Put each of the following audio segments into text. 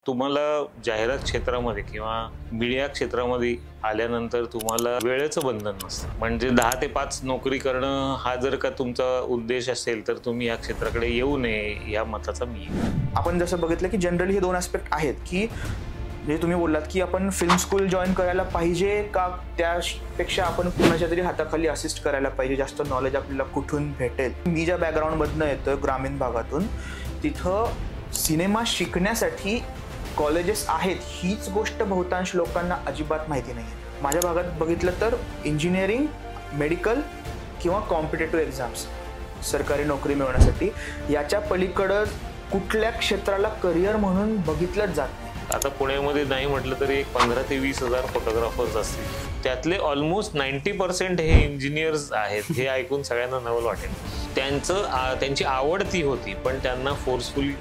तुम्हाला जाहिरात क्षेत्रामध्ये किंवा मीडिया क्षेत्रामध्ये आल्यानंतर तुम्हाला वेळेचं बंधन नसतं. म्हणजे 10 ते 5 नोकरी करणं हा जर का तुमचा उद्देश असेल तर तुम्ही या क्षेत्राकडे येऊ नये या मताचा मी आहे. आपण जसं बघितलं की जनरली हे दोन ॲस्पेक्ट आहेत की म्हणजे तुम्ही बोललात की आपण फिल्म स्कूल जॉईन करायला पाहिजे का त्यापेक्षा आपण कुणाच्या तरी हाताखाली असिस्ट करायला पाहिजे, जास्त नॉलेज आपल्याला कुठून भेटेल. मी ज्या बॅकग्राऊंडमधनं येतो ग्रामीण भागातून, तिथं सिनेमा शिकण्यासाठी कॉलेजेस आहेत हीच गोष्ट बहुतांश लोकांना अजिबात माहिती नाही आहे. माझ्या भागात बघितलं तर इंजिनिअरिंग, मेडिकल किंवा कॉम्पिटेटिव्ह एक्झाम्स, सरकारी नोकरी मिळवण्यासाठी याच्या पलीकडं कुठल्या क्षेत्राला करिअर म्हणून बघितलंच जात नाही. आता पुण्यामध्ये नाही म्हटलं तरी एक 15 ते 20 हजार फोटोग्राफर्स असतील, त्यातले ऑलमोस्ट 90% हे इंजिनियर्स आहेत. हे ऐकून सगळ्यांना नवल वाटेल. त्यांची आवड ती होती, पण त्यांना फोर्सफुली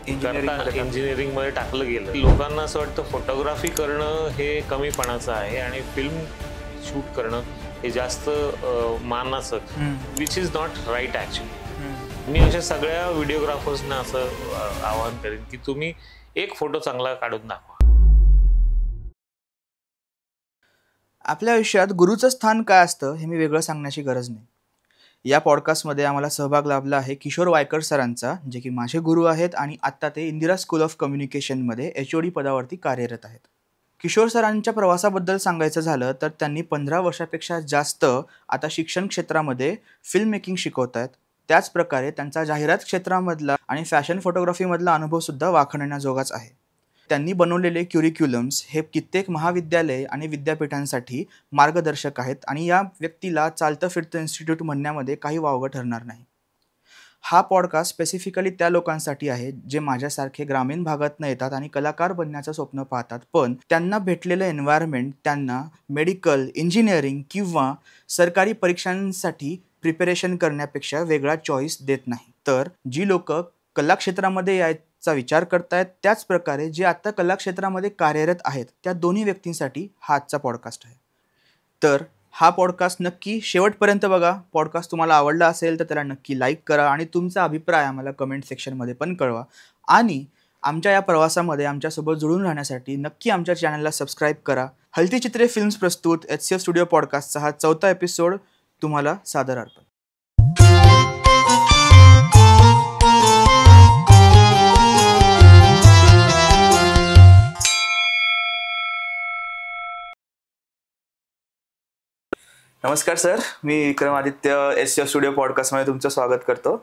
इंजिनिअरिंग मध्ये टाकलं गेलं. लोकांना असं वाटतं फोटोग्राफी करणं हे कमीपणाचं आहे आणि फिल्म शूट करणं हे जास्त मानाचं, which is not right actually. मी अशा सगळ्या व्हिडिओग्राफर्सना असं आवाहन करेन की तुम्ही एक फोटो चांगला काढून दाखवा. आपल्या आयुष्यात गुरुचं स्थान काय असतं हे मी वेगळं सांगण्याची गरज नाही. या पॉडकास्टमध्ये आम्हाला सहभाग लाभला आहे किशोर वायकर सरांचा, जे की माझे गुरु आहेत आणि आत्ता ते इंदिरा स्कूल ऑफ कम्युनिकेशनमध्ये HOD पदावरती कार्यरत आहेत. किशोर सरांच्या प्रवासाबद्दल सांगायचं झालं तर त्यांनी 15 वर्षापेक्षा जास्त आता शिक्षण क्षेत्रामध्ये फिल्म मेकिंग शिकवत आहेत. त्याच प्रकारे त्यांचा जाहिरात क्षेत्रामधला आणि फॅशन फोटोग्राफीमधला अनुभवसुद्धा वाखाणण्याजोगाच आहे. त्यांनी बनवलेले क्युरिक्युलम्स हे कित्येक महाविद्यालय आणि विद्यापीठांसाठी मार्गदर्शक आहेत आणि या व्यक्तीला चालतं फिरतं इन्स्टिट्यूट म्हणण्यामध्ये काही वावगं ठरणार नाही. हा पॉडकास्ट स्पेसिफिकली त्या लोकांसाठी आहे जे माझ्यासारखे ग्रामीण भागातनं येतात आणि कलाकार बनण्याचं स्वप्न पाहतात, पण त्यांना भेटलेलं एन्व्हायरमेंट त्यांना मेडिकल, इंजिनिअरिंग किंवा सरकारी परीक्षांसाठी प्रिपरेशन करण्यापेक्षा वेगळा चॉईस देत नाही. तर जी लोक कला क्षेत्रामध्ये यायचा विचार करतायत, त्याच प्रकारे जे आता कला क्षेत्रामध्ये कार्यरत आहेत, त्या दोन्ही व्यक्तींसाठी हा आजचा पॉडकास्ट आहे. तर हा पॉडकास्ट नक्की शेवटपर्यंत बघा. पॉडकास्ट तुम्हाला आवडला असेल तर त्याला नक्की लाईक करा आणि तुमचा अभिप्राय आम्हाला कमेंट सेक्शनमध्ये पण कळवा. आणि आमच्या या प्रवासामध्ये आमच्यासोबत जुळून राहण्यासाठी नक्की आमच्या चॅनलला सबस्क्राईब करा. हलती चित्रे फिल्म्स प्रस्तुत HCF स्टुडिओ पॉडकास्टचा हा 4था एपिसोड तुम्हाला सादर अर्पण. नमस्कार सर, मी विक्रमादित्य HCF स्टुडिओ पॉडकास्टमध्ये तुमचं स्वागत करतो.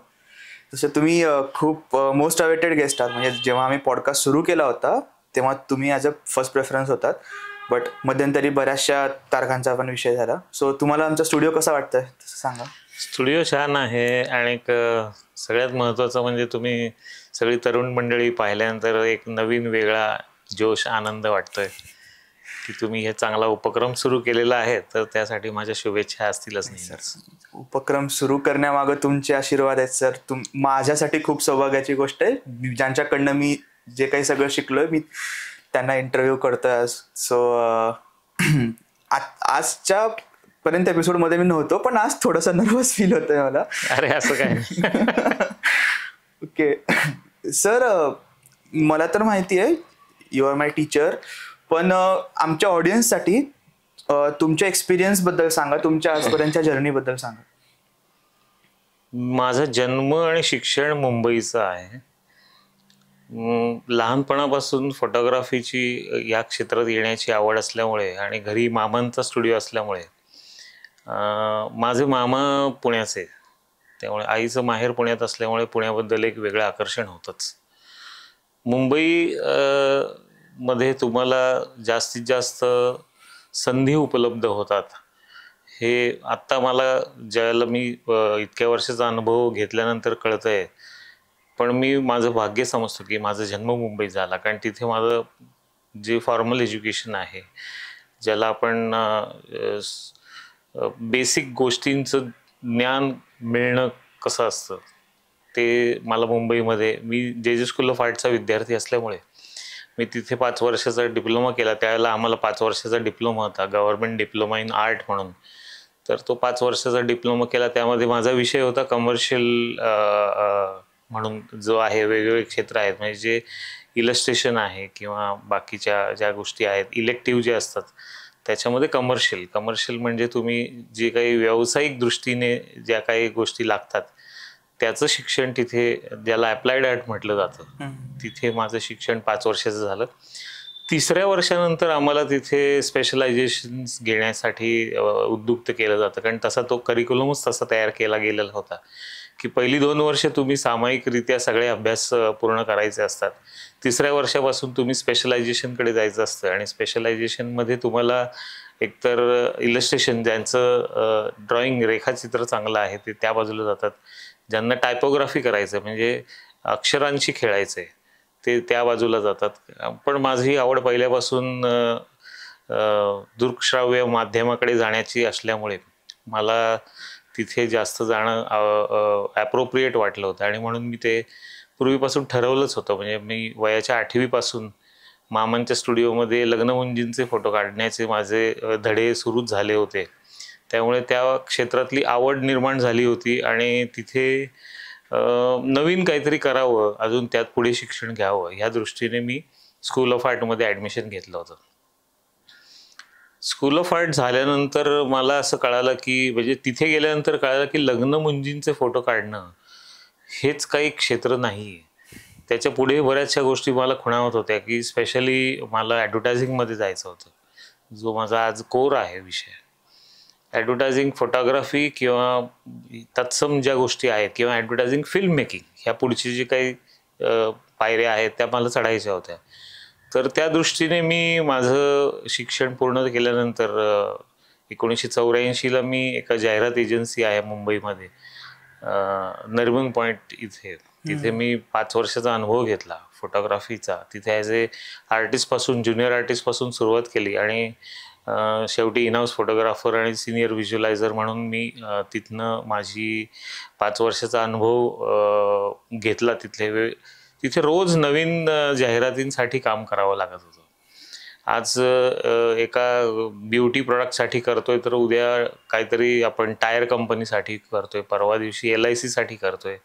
तसं तुम्ही खूप मोस्ट अवेटेड गेस्ट आहात. म्हणजे जेव्हा आम्ही पॉडकास्ट सुरू केला होता तेव्हा तुम्ही ॲज अ फर्स्ट प्रेफरन्स होतात, बट मध्यंतरी बऱ्याचशा तारखांचा पण विषय झाला. सो तुम्हाला आमचा स्टुडिओ कसा वाटतंय तसं सांगा. स्टुडिओ छान आहे आणि सगळ्यात महत्त्वाचं म्हणजे तुम्ही सगळी तरुण मंडळी पाहिल्यानंतर एक नवीन वेगळा जोश, आनंद वाटतोय की तुम्ही हे चांगला उपक्रम सुरू केलेला आहे. तर त्यासाठी माझ्या शुभेच्छा असतीलच. नाही सर, उपक्रम सुरू करण्यामागं तुमचे आशीर्वाद आहेत सर. माझ्यासाठी खूप सौभाग्याची गोष्ट आहे. ज्यांच्याकडनं मी जे काही सगळं शिकलोय मी त्यांना इंटरव्ह्यू करतोय. सो आजच्या पर्यंत एपिसोडमध्ये मी नव्हतो, पण आज थोडंसं नर्वस फील होतंय मला. अरे असं काय? ओके सर, मला तर माहिती आहे यू आर माय टीचर, पण आमच्या ऑडियन्ससाठी तुमच्या एक्सपिरियन्सबद्दल सांगा, तुमच्या आजपर्यंतच्या जर्नीबद्दल सांगा. माझा जन्म आणि शिक्षण मुंबईचं आहे. लहानपणापासून फोटोग्राफीची या क्षेत्रात येण्याची आवड असल्यामुळे आणि घरी मामांचा स्टुडिओ असल्यामुळे, माझे मामा पुण्याचे, त्यामुळे आईचं माहेर पुण्यात असल्यामुळे पुण्याबद्दल एक वेगळं आकर्षण होतंच. मुंबई मध्ये तुम्हाला जास्तीत जास्त संधी उपलब्ध होतात हे आत्ता मला ज्यावेळेला मी इतक्या वर्षाचा अनुभव घेतल्यानंतर कळतंय. पण मी माझं भाग्य समजतो की माझा जन्म मुंबईत झाला, कारण तिथे माझं जे फॉर्मल एज्युकेशन आहे, ज्याला आपण बेसिक गोष्टींचं ज्ञान मिळणं कसं असतं, ते मला मुंबईमध्ये, मी JJ स्कूल ऑफ आर्टचा विद्यार्थी असल्यामुळे मी तिथे 5 वर्षाचा डिप्लोमा केला. त्यावेळेला आम्हाला 5 वर्षाचा डिप्लोमा होता, गव्हर्नमेंट डिप्लोमा इन आर्ट म्हणून. तर तो 5 वर्षाचा डिप्लोमा केला. त्यामध्ये माझा विषय होता कमर्शियल म्हणून जो आहे, वेगवेगळे क्षेत्र आहेत म्हणजे जे इलस्ट्रेशन आहे किंवा बाकीच्या ज्या गोष्टी आहेत इलेक्टिव्ह जे असतात त्याच्यामध्ये कमर्शियल म्हणजे तुम्ही जे काही व्यावसायिक दृष्टीने ज्या काही गोष्टी लागतात त्याचं शिक्षण तिथे, ज्याला अप्लाइड आर्ट म्हटलं जातं, तिथे माझं शिक्षण 5 वर्षाचं झालं. 3ऱ्या वर्षानंतर आम्हाला तिथे स्पेशलायझेशन घेण्यासाठी उद्युक्त केलं जातं, कारण तसा तो करिक्युलमच तसा तयार केला गेलेला होता की पहिली 2 वर्ष तुम्ही सामायिकरित्या सगळे अभ्यास पूर्ण करायचे असतात. 3ऱ्या वर्षापासून तुम्ही स्पेशलायझेशनकडे जायचं असतं आणि स्पेशलायझेशनमध्ये तुम्हाला एकतर इलस्ट्रेशन, ज्यांचं ड्रॉइंग रेखाचित्र चांगलं आहे ते त्या बाजूला जातात, ज्यांना टायपोग्राफी करायचं म्हणजे अक्षरांशी खेळायचं आहे ते त्या बाजूला जातात. पण माझी आवड पहिल्यापासून दृकश्राव्य माध्यमाकडे जाण्याची असल्यामुळे मला तिथे जास्त जाणं ॲप्रोप्रिएट वाटलं होतं आणि म्हणून मी ते पूर्वीपासून ठरवलंच होतं. म्हणजे मी वयाच्या 8वीपासून मामांच्या स्टुडिओमध्ये लग्नमुंजींचे फोटो काढण्याचे माझे धडे सुरूच झाले होते. त्यामुळे त्या क्षेत्रातली आवड निर्माण झाली होती आणि तिथे नवीन काहीतरी करावं, अजून त्यात पुढे शिक्षण घ्यावं ह्या दृष्टीने मी स्कूल ऑफ आर्टमध्ये ॲडमिशन घेतलं होतं. स्कूल ऑफ आर्ट झाल्यानंतर मला असं कळालं की, म्हणजे तिथे गेल्यानंतर कळालं की लग्नमुंजींचे फोटो काढणं हेच काही क्षेत्र नाही आहे. त्याच्या पुढे बऱ्याचशा गोष्टी मला खुणावत होत्या की स्पेशली मला ॲडव्हर्टायझिंगमध्ये जायचं होतं, जो माझा आज कोर आहे विषय. ॲडव्हर्टायझिंग फोटोग्राफी किंवा तत्सम ज्या गोष्टी आहेत किंवा ॲडव्हर्टायझिंग फिल्म मेकिंग ह्या पुढची जी काही पायऱ्या आहेत त्या मला चढायच्या होत्या. तर त्या दृष्टीने मी माझं शिक्षण पूर्ण केल्यानंतर 1984ला मी एका जाहिरात एजन्सी आहे मुंबईमध्ये, नरिमन पॉईंट इथे, तिथे मी 5 वर्षाचा अनुभव घेतला फोटोग्राफीचा. तिथे ॲज ए आर्टिस्टपासून, ज्युनियर आर्टिस्टपासून सुरुवात केली आणि शेवटी इनहाऊस फोटोग्राफर आणि सिनियर व्हिज्युअलायझर म्हणून मी तिथनं माझी 5 वर्षाचा अनुभव घेतला. तिथे रोज नवीन जाहिरातींसाठी काम करावं लागत होतं. आज एका ब्युटी प्रॉडक्टसाठी करतोय तर उद्या काहीतरी आपण टायर कंपनीसाठी करतोय, परवा दिवशी LICसाठी करतोय,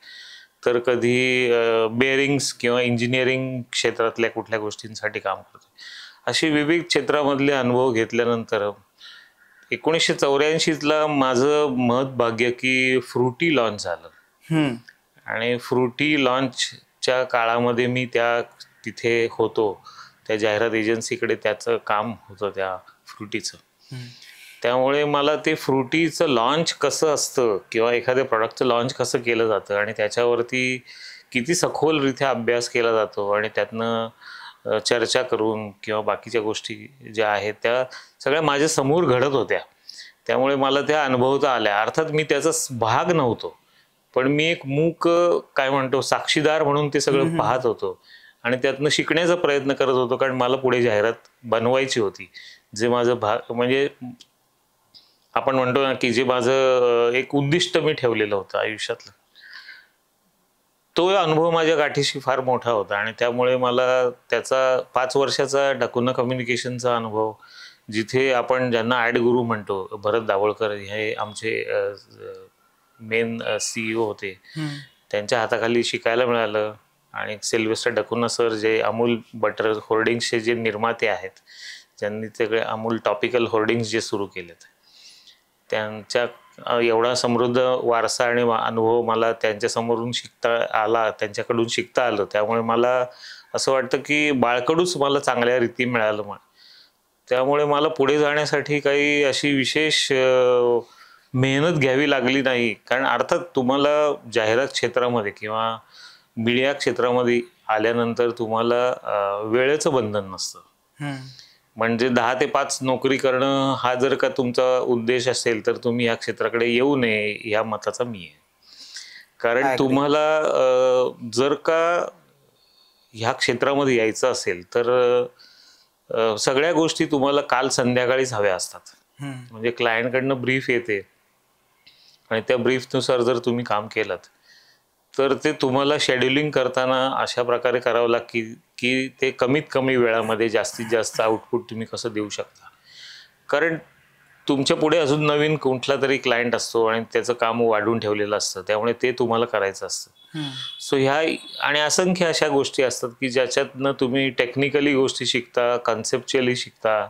तर कधी बेअरिंग्स किंवा इंजिनिअरिंग क्षेत्रातल्या कुठल्या गोष्टींसाठी काम करतोय. अशी विविध क्षेत्रामधले अनुभव घेतल्यानंतर 1984ला माझं महत् भाग्य की फ्रुटी लॉन्च झालं आणि फ्रुटी लॉन्चच्या काळामध्ये मी तिथे होतो. त्या जाहिरात एजन्सीकडे त्याचं काम होतं त्या फ्रुटीचं. त्यामुळे मला ते फ्रुटीचं लॉन्च कसं असतं किंवा एखाद्या प्रॉडक्टचं लॉन्च कसं केलं जातं आणि त्याच्यावरती किती सखोलरित्या अभ्यास केला जातो आणि त्यातनं चर्चा करून किंवा बाकीच्या गोष्टी ज्या आहेत त्या सगळ्या माझ्या समोर घडत होत्या. त्यामुळे मला त्या अनुभवता आल्या. अर्थात मी त्याचा भाग नव्हतो, पण मी एक मूक काय म्हणतो साक्षीदार म्हणून ते सगळं पाहत होतो आणि त्यातनं शिकण्याचा प्रयत्न करत होतो, कारण मला पुढे जाहिरात बनवायची होती. जे माझं म्हणजे आपण म्हणतो ना की जे माझं एक उद्दिष्ट मी ठेवलेलं होतं आयुष्यातलं, तो अनुभव माझ्या गाठीशी फार मोठा होता आणि त्यामुळे मला त्याचा 5 वर्षाचा डकुना कम्युनिकेशनचा अनुभव, जिथे आपण ज्यांना ॲड गुरु म्हणतो, भरत दाभोळकर हे आमचे मेन CEO होते, त्यांच्या हाताखाली शिकायला मिळालं. आणि सिल्व्हेस्टर डकुना सर जे अमूल बटर होर्डिंग्सचे जे निर्माते आहेत, ज्यांनी सगळे अमूल टॉपिकल होर्डिंग्स जे सुरू केलेत, त्यांच्या एवढा समृद्ध वारसा आणि अनुभव मला त्यांच्यासमोरून त्यांच्याकडून शिकता आलं. त्यामुळे मला असं वाटतं की बाळकडूच मला चांगल्या रीती मिळालं. त्यामुळे मला पुढे जाण्यासाठी काही अशी विशेष मेहनत घ्यावी लागली नाही, कारण अर्थात तुम्हाला जाहिरात क्षेत्रामध्ये किंवा मीडिया क्षेत्रामध्ये आल्यानंतर तुम्हाला वेळेचं बंधन नसतं. म्हणजे 10 ते 5 नोकरी करणं हा जर का तुमचा उद्देश असेल तर तुम्ही या क्षेत्राकडे येऊ नये या मताचा मी आहे. कारण तुम्हाला जर का ह्या क्षेत्रामध्ये यायचं असेल तर सगळ्या गोष्टी तुम्हाला काल संध्याकाळीच हव्या असतात. म्हणजे क्लायंटकडनं ब्रीफ येते आणि त्या ब्रीफनुसार जर तुम्ही काम केलं तर ते तुम्हाला शेड्युलिंग करताना अशा प्रकारे करावं लागेल की ते कमीत कमी वेळामध्ये जास्तीत जास्त आउटपुट तुम्ही कसं देऊ शकता. कारण तुमच्या पुढे अजून नवीन कुठला तरी क्लायंट असतो आणि त्याचं काम वाढून ठेवलेलं असतं, त्यामुळे ते तुम्हाला करायचं असतं. सो ह्या आणि असंख्य अशा गोष्टी असतात की ज्याच्यातनं तुम्ही टेक्निकली गोष्टी शिकता, कन्सेप्च्युअली शिकता,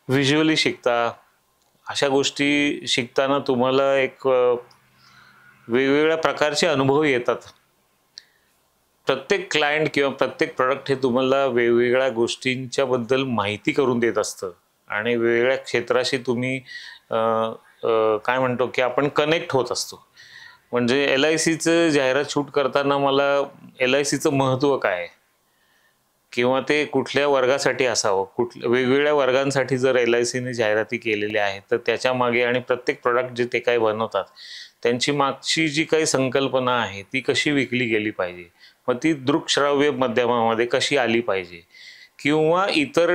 व्हिज्युअली शिकता. अशा गोष्टी शिकताना तुम्हाला एक वेगवेगळ्या प्रकारचे अनुभव येतात. प्रत्येक क्लायंट किंवा प्रत्येक प्रोडक्ट हे तुम्हाला वेगवेगळ्या गोष्टींच्या बद्दल माहिती करून देत असतं आणि वेगवेगळ्या क्षेत्राशी तुम्ही काय म्हणतो की आपण कनेक्ट होत असतो. म्हणजे LICचं जाहिरात शूट करताना मला LICचं महत्त्व काय आहे किंवा ते कुठल्या वर्गासाठी असावं, वेगवेगळ्या वर्गांसाठी जर LICने जाहिराती केलेल्या आहेत तर त्याच्या मागे आणि प्रत्येक प्रोडक्ट जे ते काही बनवतात त्यांची मागची जी काही संकल्पना आहे ती कशी विकली गेली पाहिजे, मग ती दृकश्राव्य माध्यमामध्ये कशी आली पाहिजे किंवा इतर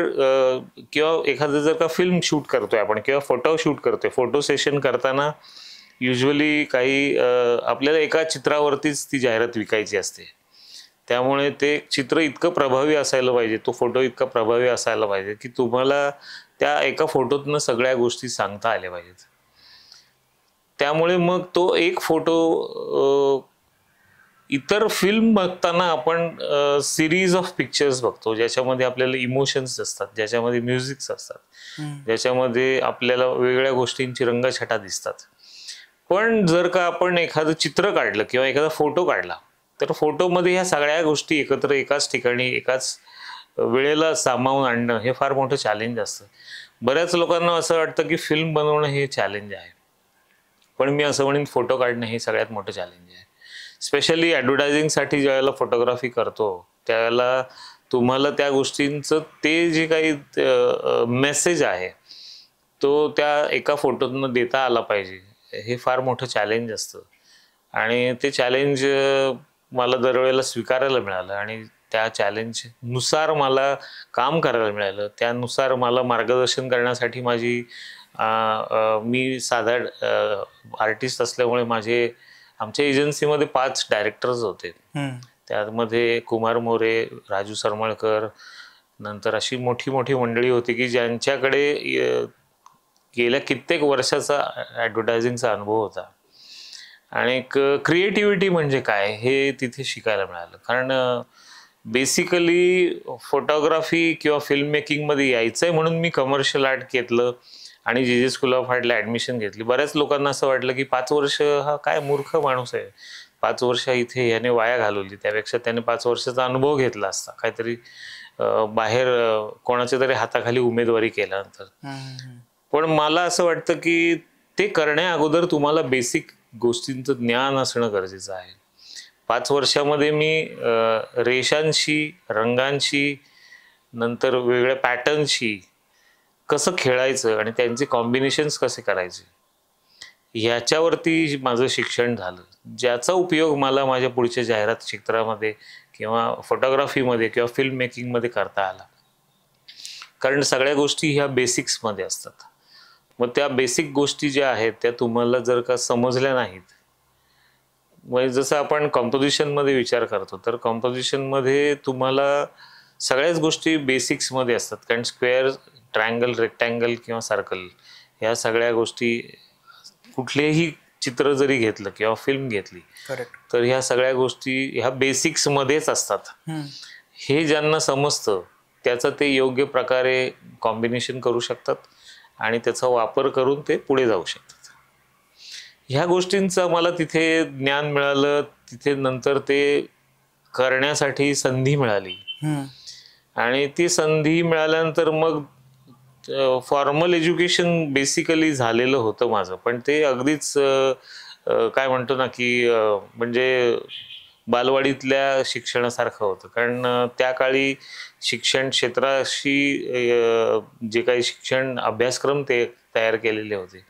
किंवा एखादं जर का फिल्म शूट करतोय आपण किंवा फोटो शूट करतोय, फोटो सेशन करताना युजली काही आपल्याला एका चित्रावरतीच ती जाहिरात विकायची असते. त्यामुळे ते चित्र इतकं प्रभावी असायला पाहिजे, तो फोटो इतका प्रभावी असायला पाहिजे की तुम्हाला त्या एका फोटोतनं सगळ्या गोष्टी सांगता आल्या पाहिजेत. त्यामुळे मग तो एक फोटो इतर फिल्म बघताना आपण सिरीज ऑफ पिक्चर्स बघतो ज्याच्यामध्ये आपल्याला इमोशन्स असतात, ज्याच्यामध्ये म्युझिक्स असतात, ज्याच्यामध्ये आपल्याला वेगवेगळ्या गोष्टींची रंगछटा दिसतात. पण जर का आपण एखादं चित्र काढलं किंवा एखादा फोटो काढला तर फोटोमध्ये ह्या सगळ्या गोष्टी एकत्र एकाच ठिकाणी एकाच वेळेला सामावून आणणं हे फार मोठं चॅलेंज असतं. बऱ्याच लोकांना असं वाटतं की फिल्म बनवणं हे चॅलेंज आहे, पण मी असं म्हणेन फोटो काढणं हे सगळ्यात मोठं चॅलेंज आहे. स्पेशली ॲडव्हर्टायझिंगसाठी ज्यावेळेला फोटोग्राफी करतो त्यावेळेला तुम्हाला त्या गोष्टींचं ते जे काही मेसेज आहे तो त्या एका फोटोतनं देता आला पाहिजे, हे फार मोठं चॅलेंज असतं. आणि ते चॅलेंज मला दरवेळेला स्वीकारायला मिळालं आणि त्या चॅलेंजनुसार मला काम करायला मिळालं. त्यानुसार मला मार्गदर्शन करण्यासाठी मी साधा आर्टिस्ट असल्यामुळे आमच्या एजन्सीमध्ये 5 डायरेक्टर्स होते. त्यामध्ये कुमार मोरे, राजू सरमळकर, नंतर अशी मोठी मोठी मंडळी होती की ज्यांच्याकडे गेल्या कित्येक वर्षाचा ॲडव्हर्टायझिंगचा अनुभव होता. आणि क्रिएटिव्हिटी म्हणजे काय हे तिथे शिकायला मिळालं. कारण बेसिकली फोटोग्राफी किंवा फिल्म मेकिंगमध्ये यायचं आहे म्हणून मी कमर्शियल आर्ट घेतलं आणि JJ स्कूल ऑफ आर्टला ॲडमिशन घेतली. बऱ्याच लोकांना असं वाटलं की 5 वर्ष हा काय मूर्ख माणूस आहे, 5 वर्ष इथे याने वाया घालवली, त्यापेक्षा त्याने 5 वर्षाचा अनुभव घेतला असता, काहीतरी बाहेर कोणाच्या तरी हाताखाली उमेदवारी केल्यानंतर. पण मला असं वाटतं की ते करण्या अगोदर तुम्हाला बेसिक गोष्टींचं ज्ञान असणं गरजेचं आहे. 5 वर्षामध्ये मी रेषांशी, रंगांशी, नंतर वेगवेगळ्या पॅटर्नशी कसं खेळायचं आणि त्यांचे कॉम्बिनेशन्स कसे करायचे ह्याच्यावरती माझं शिक्षण झालं, ज्याचा उपयोग मला माझ्या पुढच्या जाहिरात क्षेत्रामध्ये किंवा फोटोग्राफीमध्ये किंवा फिल्म मेकिंगमध्ये करता आला. कारण सगळ्या गोष्टी ह्या बेसिक्समध्ये असतात. मग त्या बेसिक गोष्टी ज्या आहेत त्या तुम्हाला जर का समजल्या नाहीत, म्हणजे जसं आपण कॉम्पोजिशनमध्ये विचार करतो तर कॉम्पोजिशनमध्ये तुम्हाला सगळ्याच गोष्टी बेसिक्समध्ये असतात. कारण स्क्वेअर, ट्रायंगल, रेक्टँगल किंवा सर्कल ह्या सगळ्या गोष्टी कुठलेही चित्र जरी घेतलं किंवा फिल्म घेतली तर ह्या सगळ्या गोष्टी ह्या बेसिक्समध्येच असतात. हे ज्यांना समजतं त्याचं ते योग्य प्रकारे कॉम्बिनेशन करू शकतात आणि त्याचा वापर करून ते पुढे जाऊ शकतात. ह्या गोष्टींचं मला तिथे ज्ञान मिळालं. तिथे नंतर ते करण्यासाठी संधी मिळाली आणि ती संधी मिळाल्यानंतर मग फॉर्मल एज्युकेशन बेसिकली झालेलं होतं माझं, पण ते अगदीच काय म्हणतो ना की म्हणजे बालवाडीतल्या शिक्षणासारखं होतं. कारण त्या काळी शिक्षण क्षेत्राशी जे काही शिक्षण अभ्यासक्रम ते तयार केलेले होते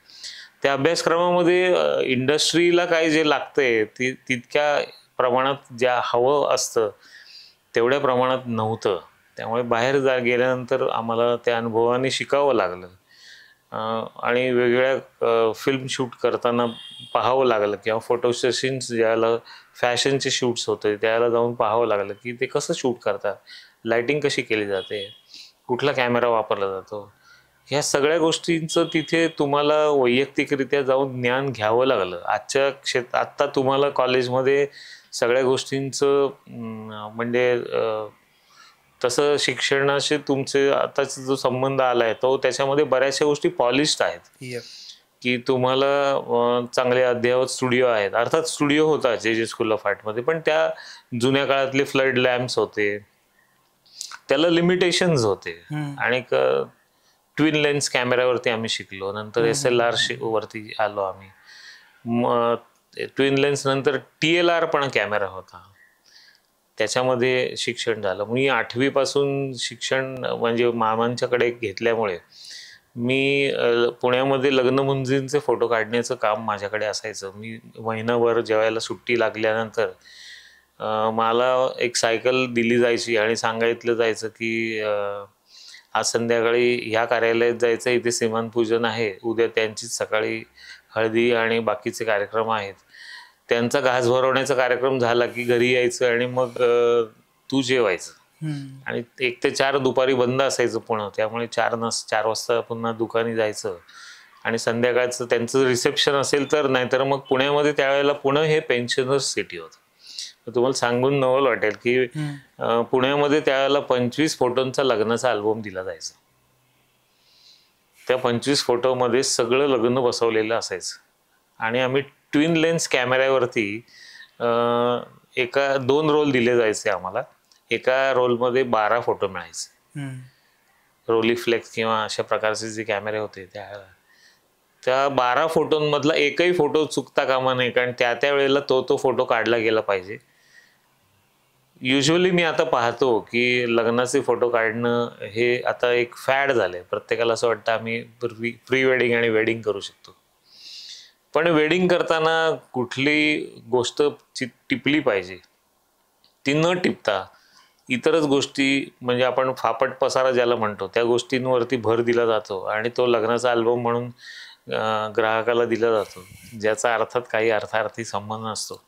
त्या अभ्यासक्रमामध्ये इंडस्ट्रीला काय जे लागतंय तितक्या प्रमाणात ज्या हवं असतं तेवढ्या प्रमाणात नव्हतं. त्यामुळे बाहेर गेल्यानंतर आम्हाला त्या अनुभवाने शिकावं लागलं आणि वेगवेगळ्या फिल्म शूट करताना पाहावं लागलं किंवा फोटो सेशन्स ज्याला फॅशनचे शूट्स होते त्याला जाऊन पाहावं लागलं की ते कसं शूट करतात, लाइटिंग कशी केली जाते, कुठला कॅमेरा वापरला जातो, ह्या सगळ्या गोष्टींचं तिथे तुम्हाला वैयक्तिकरित्या जाऊन ज्ञान घ्यावं लागलं. आत्ता तुम्हाला कॉलेजमध्ये सगळ्या गोष्टींचं म्हणजे तसं शिक्षणाशी तुमचे आताचा जो संबंध आलाय तो त्याच्यामध्ये बऱ्याचशा गोष्टी पॉलिश्ड आहेत. की तुम्हाला चांगले अद्ययावत स्टुडिओ आहेत. अर्थात स्टुडिओ होता जे स्कूल ऑफ आर्टमध्ये, पण त्या जुन्या काळातले फ्लड लॅम्प्स होते, त्याला लिमिटेशन्स होते. आणि ट्विन लेन्स कॅमेऱ्यावरती आम्ही शिकलो. नंतर SLR वरती आलो आम्ही. ट्विन लेन्स नंतर TLR पण कॅमेरा होता, त्याच्यामध्ये शिक्षण झालं. मी 8वी पासून शिक्षण म्हणजे मामांच्याकडे घेतल्यामुळे मी पुण्यामध्ये लग्नमुंजींचे फोटो काढण्याचं काम माझ्याकडे असायचं. मी महिनाभर जेवायला सुट्टी लागल्यानंतर मला एक सायकल दिली जायची आणि सांगितलं जायचं की आज संध्याकाळी ह्या कार्यालयात जायचं, इथे सीमानपूजन आहे, उद्या त्यांचीच सकाळी हळदी आणि बाकीचे कार्यक्रम आहेत. त्यांचा घास भरवण्याचा कार्यक्रम झाला की घरी यायचं आणि मग तू जेवायचं. आणि 1 ते 4 दुपारी बंद असायचं पुणं, त्यामुळे 4 वाजता पुन्हा दुकानी जायचं. आणि संध्याकाळचं त्यांचं रिसेप्शन असेल तर, नाहीतर मग पुण्यामध्ये त्यावेळेला पुणं हे पेन्शनर्स सिटी होतं. तुम्हाला सांगून नवल वाटेल की पुण्यामध्ये त्यावेळेला 25 फोटोंचा लग्नाचा अल्बम दिला जायचा. त्या 25 फोटोमध्ये सगळं लग्न बसवलेलं असायचं. आणि आम्ही ट्विन लेन्स कॅमेऱ्यावरती 2 रोल दिले जायचे आम्हाला. एका रोलमध्ये 12 फोटो मिळायचे. रोलीफ्लेक्स किंवा अशा प्रकारचे जे कॅमेरे होते त्या 12 फोटोंमधला एकही फोटो चुकता कामा नये, कारण त्या वेळेला तो फोटो काढला गेला पाहिजे. युजली मी आता पाहतो की लग्नाचे फोटो काढणं हे आता एक फॅड झालंय. प्रत्येकाला असं वाटतं आम्ही प्री वेडिंग आणि वेडिंग करू शकतो. पण वेडिंग करताना कुठली गोष्ट टिपली पाहिजे, ती न टिपता इतरच गोष्टी, म्हणजे आपण फापट पसारा ज्याला म्हणतो, त्या गोष्टींवरती भर दिला जातो आणि तो लग्नाचा अल्बम म्हणून ग्राहकाला दिला जातो, ज्याचा अर्थात काही अर्थार्थी संबंध नसतो.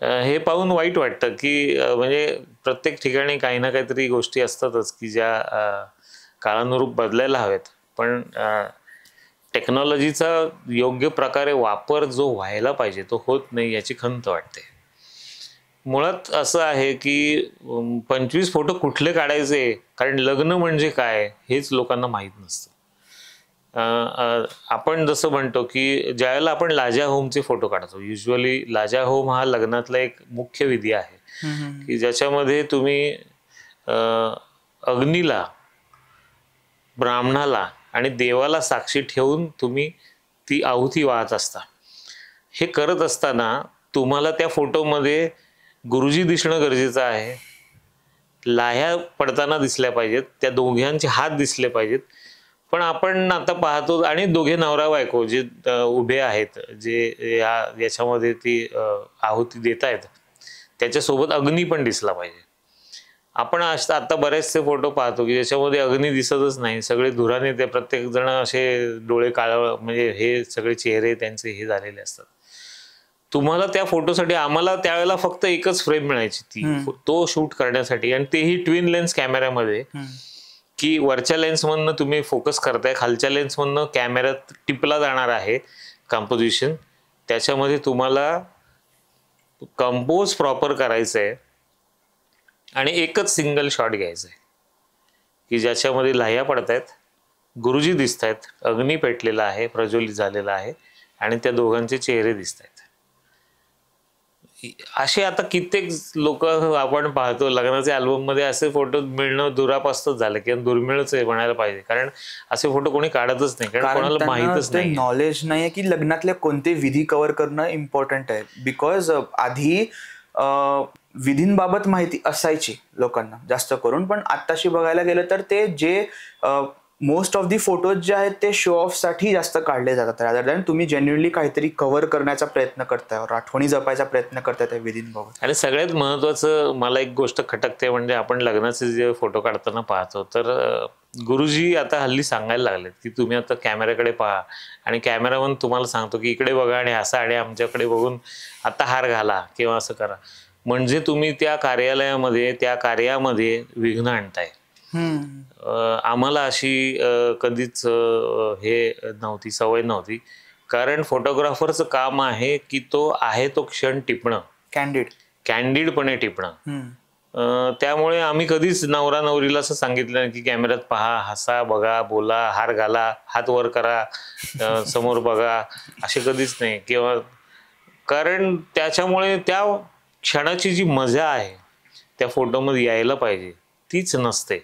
हे पाहून वाईट वाटतं की म्हणजे प्रत्येक ठिकाणी काही ना काहीतरी गोष्टी असतातच की ज्या काळानुरूप बदलायला हव्यात. पण टेक्नॉलॉजीचा योग्य प्रकारे वापर जो व्हायला पाहिजे तो होत नाही, याची खंत वाटते. मुळात असं आहे की 25 फोटो कुठले काढायचे, कारण लग्न म्हणजे काय हेच लोकांना माहीत नसतं. आपण जसं म्हणतो की ज्यावेळेला आपण लाजा होमचे फोटो काढतो, युजली लाजा होम हा लग्नातला एक मुख्य विधी आहे की ज्याच्यामध्ये तुम्ही अग्नीला, ब्राह्मणाला आणि देवाला साक्षी ठेवून तुम्ही ती आहुती वाहत असता. हे करत असताना तुम्हाला त्या फोटोमध्ये गुरुजी दिसणं गरजेचं आहे, लाह्या पडताना दिसल्या पाहिजेत, त्या दोघांचे हात दिसले पाहिजेत. पण आपण आता पाहतो आणि दोघे नवरा बायको जे उभे आहेत, जे याच्यामध्ये ती आहुती देत आहेत, त्याच्यासोबत अग्नी पण दिसला पाहिजे. आपण आता बरेचसे फोटो पाहतो की ज्याच्यामध्ये अग्नी दिसतच नाही, सगळे धुराने, ते प्रत्येक जण असे डोळे काळा, म्हणजे हे सगळे चेहरे त्यांचे हे झालेले असतात. तुम्हाला त्या फोटोसाठी, आम्हाला त्यावेळेला फक्त एकच फ्रेम मिळायची ती तो शूट करण्यासाठी, आणि तेही ट्विन लेन्स कॅमेऱ्यामध्ये, की वरच्या लेन्समधनं तुम्ही फोकस करताय, खालच्या लेन्समधनं कॅमेऱ्यात टिपला जाणार आहे कंपोजिशन, त्याच्यामध्ये तुम्हाला कंपोज प्रॉपर करायचं आहे आणि एकच सिंगल शॉट घ्यायचा आहे की ज्याच्यामध्ये लाह्या पडत आहेत, गुरुजी दिसत आहेत, अग्नी पेटलेला आहे, प्रज्वलित झालेला आहे आणि त्या दोघांचे चेहरे दिसत आहेत. असे आता कित्येक लोक आपण पाहतो लग्नाचे अल्बम मध्ये असे फोटो मिळणं दुरापास्तच झालं किंवा दुर्मिळच आहे म्हणायला पाहिजे, कारण असे फोटो कोणी काढतच नाही, कारण कोणाला माहीतच नाही, नॉलेज नाहीये की लग्नातले कोणते विधी कव्हर करणं इम्पॉर्टंट आहे. बिकॉज आधी विधींबाबत माहिती असायची लोकांना जास्त करून, पण आत्ताशी बघायला गेलं तर ते जे मोस्ट ऑफ दी फोटोज जे आहेत ते शो ऑफ साठी जास्त काढले जातात, रादर दॅन तुम्ही जेन्युइनली काहीतरी कव्हर करण्याचा प्रयत्न करताय, आठवणी जपायचा प्रयत्न करताय त्या विधींबाबत. आणि सगळ्यात महत्वाचं मला एक गोष्ट खटकते, म्हणजे आपण लग्नाचे जे फोटो काढताना पाहतो तर गुरुजी आता हल्ली सांगायला लागलेत की तुम्ही आता कॅमेऱ्याकडे पहा आणि कॅमेरामन तुम्हाला सांगतो की इकडे बघा आणि असं, आणि आमच्याकडे बघून आता हार घाला किंवा असं करा, म्हणजे तुम्ही त्या कार्यालयामध्ये, त्या कार्यामध्ये विघ्न आणताय. आम्हाला अशी कधीच हे नव्हती, सवय नव्हती. कारण फोटोग्राफरचं काम आहे की तो आहे तो क्षण टिपणं, कॅन्डिडपणे टिपणं. त्यामुळे आम्ही कधीच नवरा नवरीला असं सांगितलं नाही की कॅमेऱ्यात पहा, हसा, बघा, बोला, हार घाला, हात वर करा, समोर बघा, असे कधीच नाही. किंवा कारण त्याच्यामुळे त्या क्षणाची जी मजा आहे त्या फोटोमध्ये यायला पाहिजे तीच नसते.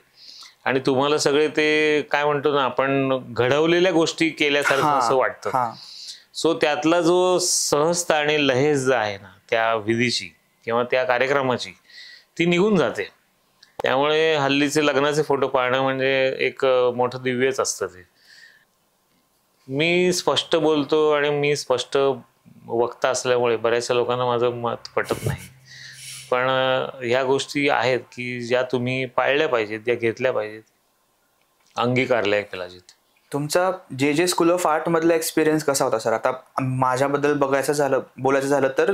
आणि तुम्हाला सगळे ते काय म्हणतो ना आपण, घडवलेल्या गोष्टी केल्यासारखं असं वाटतं. सो त्यातला जो सहजता आणि लहेज आहे ना त्या विधीची किंवा त्या कार्यक्रमाची, ती निघून जाते. त्यामुळे हल्लीचे लग्नाचे फोटो पाहणं म्हणजे एक मोठं दिव्यच असतं. ते मी स्पष्ट बोलतो आणि मी स्पष्ट वक्ता असल्यामुळे बऱ्याचशा लोकांना माझं मत पटत नाही. पण ह्या गोष्टी आहेत की ज्या तुम्ही पाळल्या पाहिजेत, ज्या घेतल्या पाहिजेत, अंगीकारल्या पाहिजेत. तुमचा जे स्कूल ऑफ आर्ट मधला एक्सपिरियन्स कसा होता सर? आता माझ्याबद्दल बोलायचं झालं तर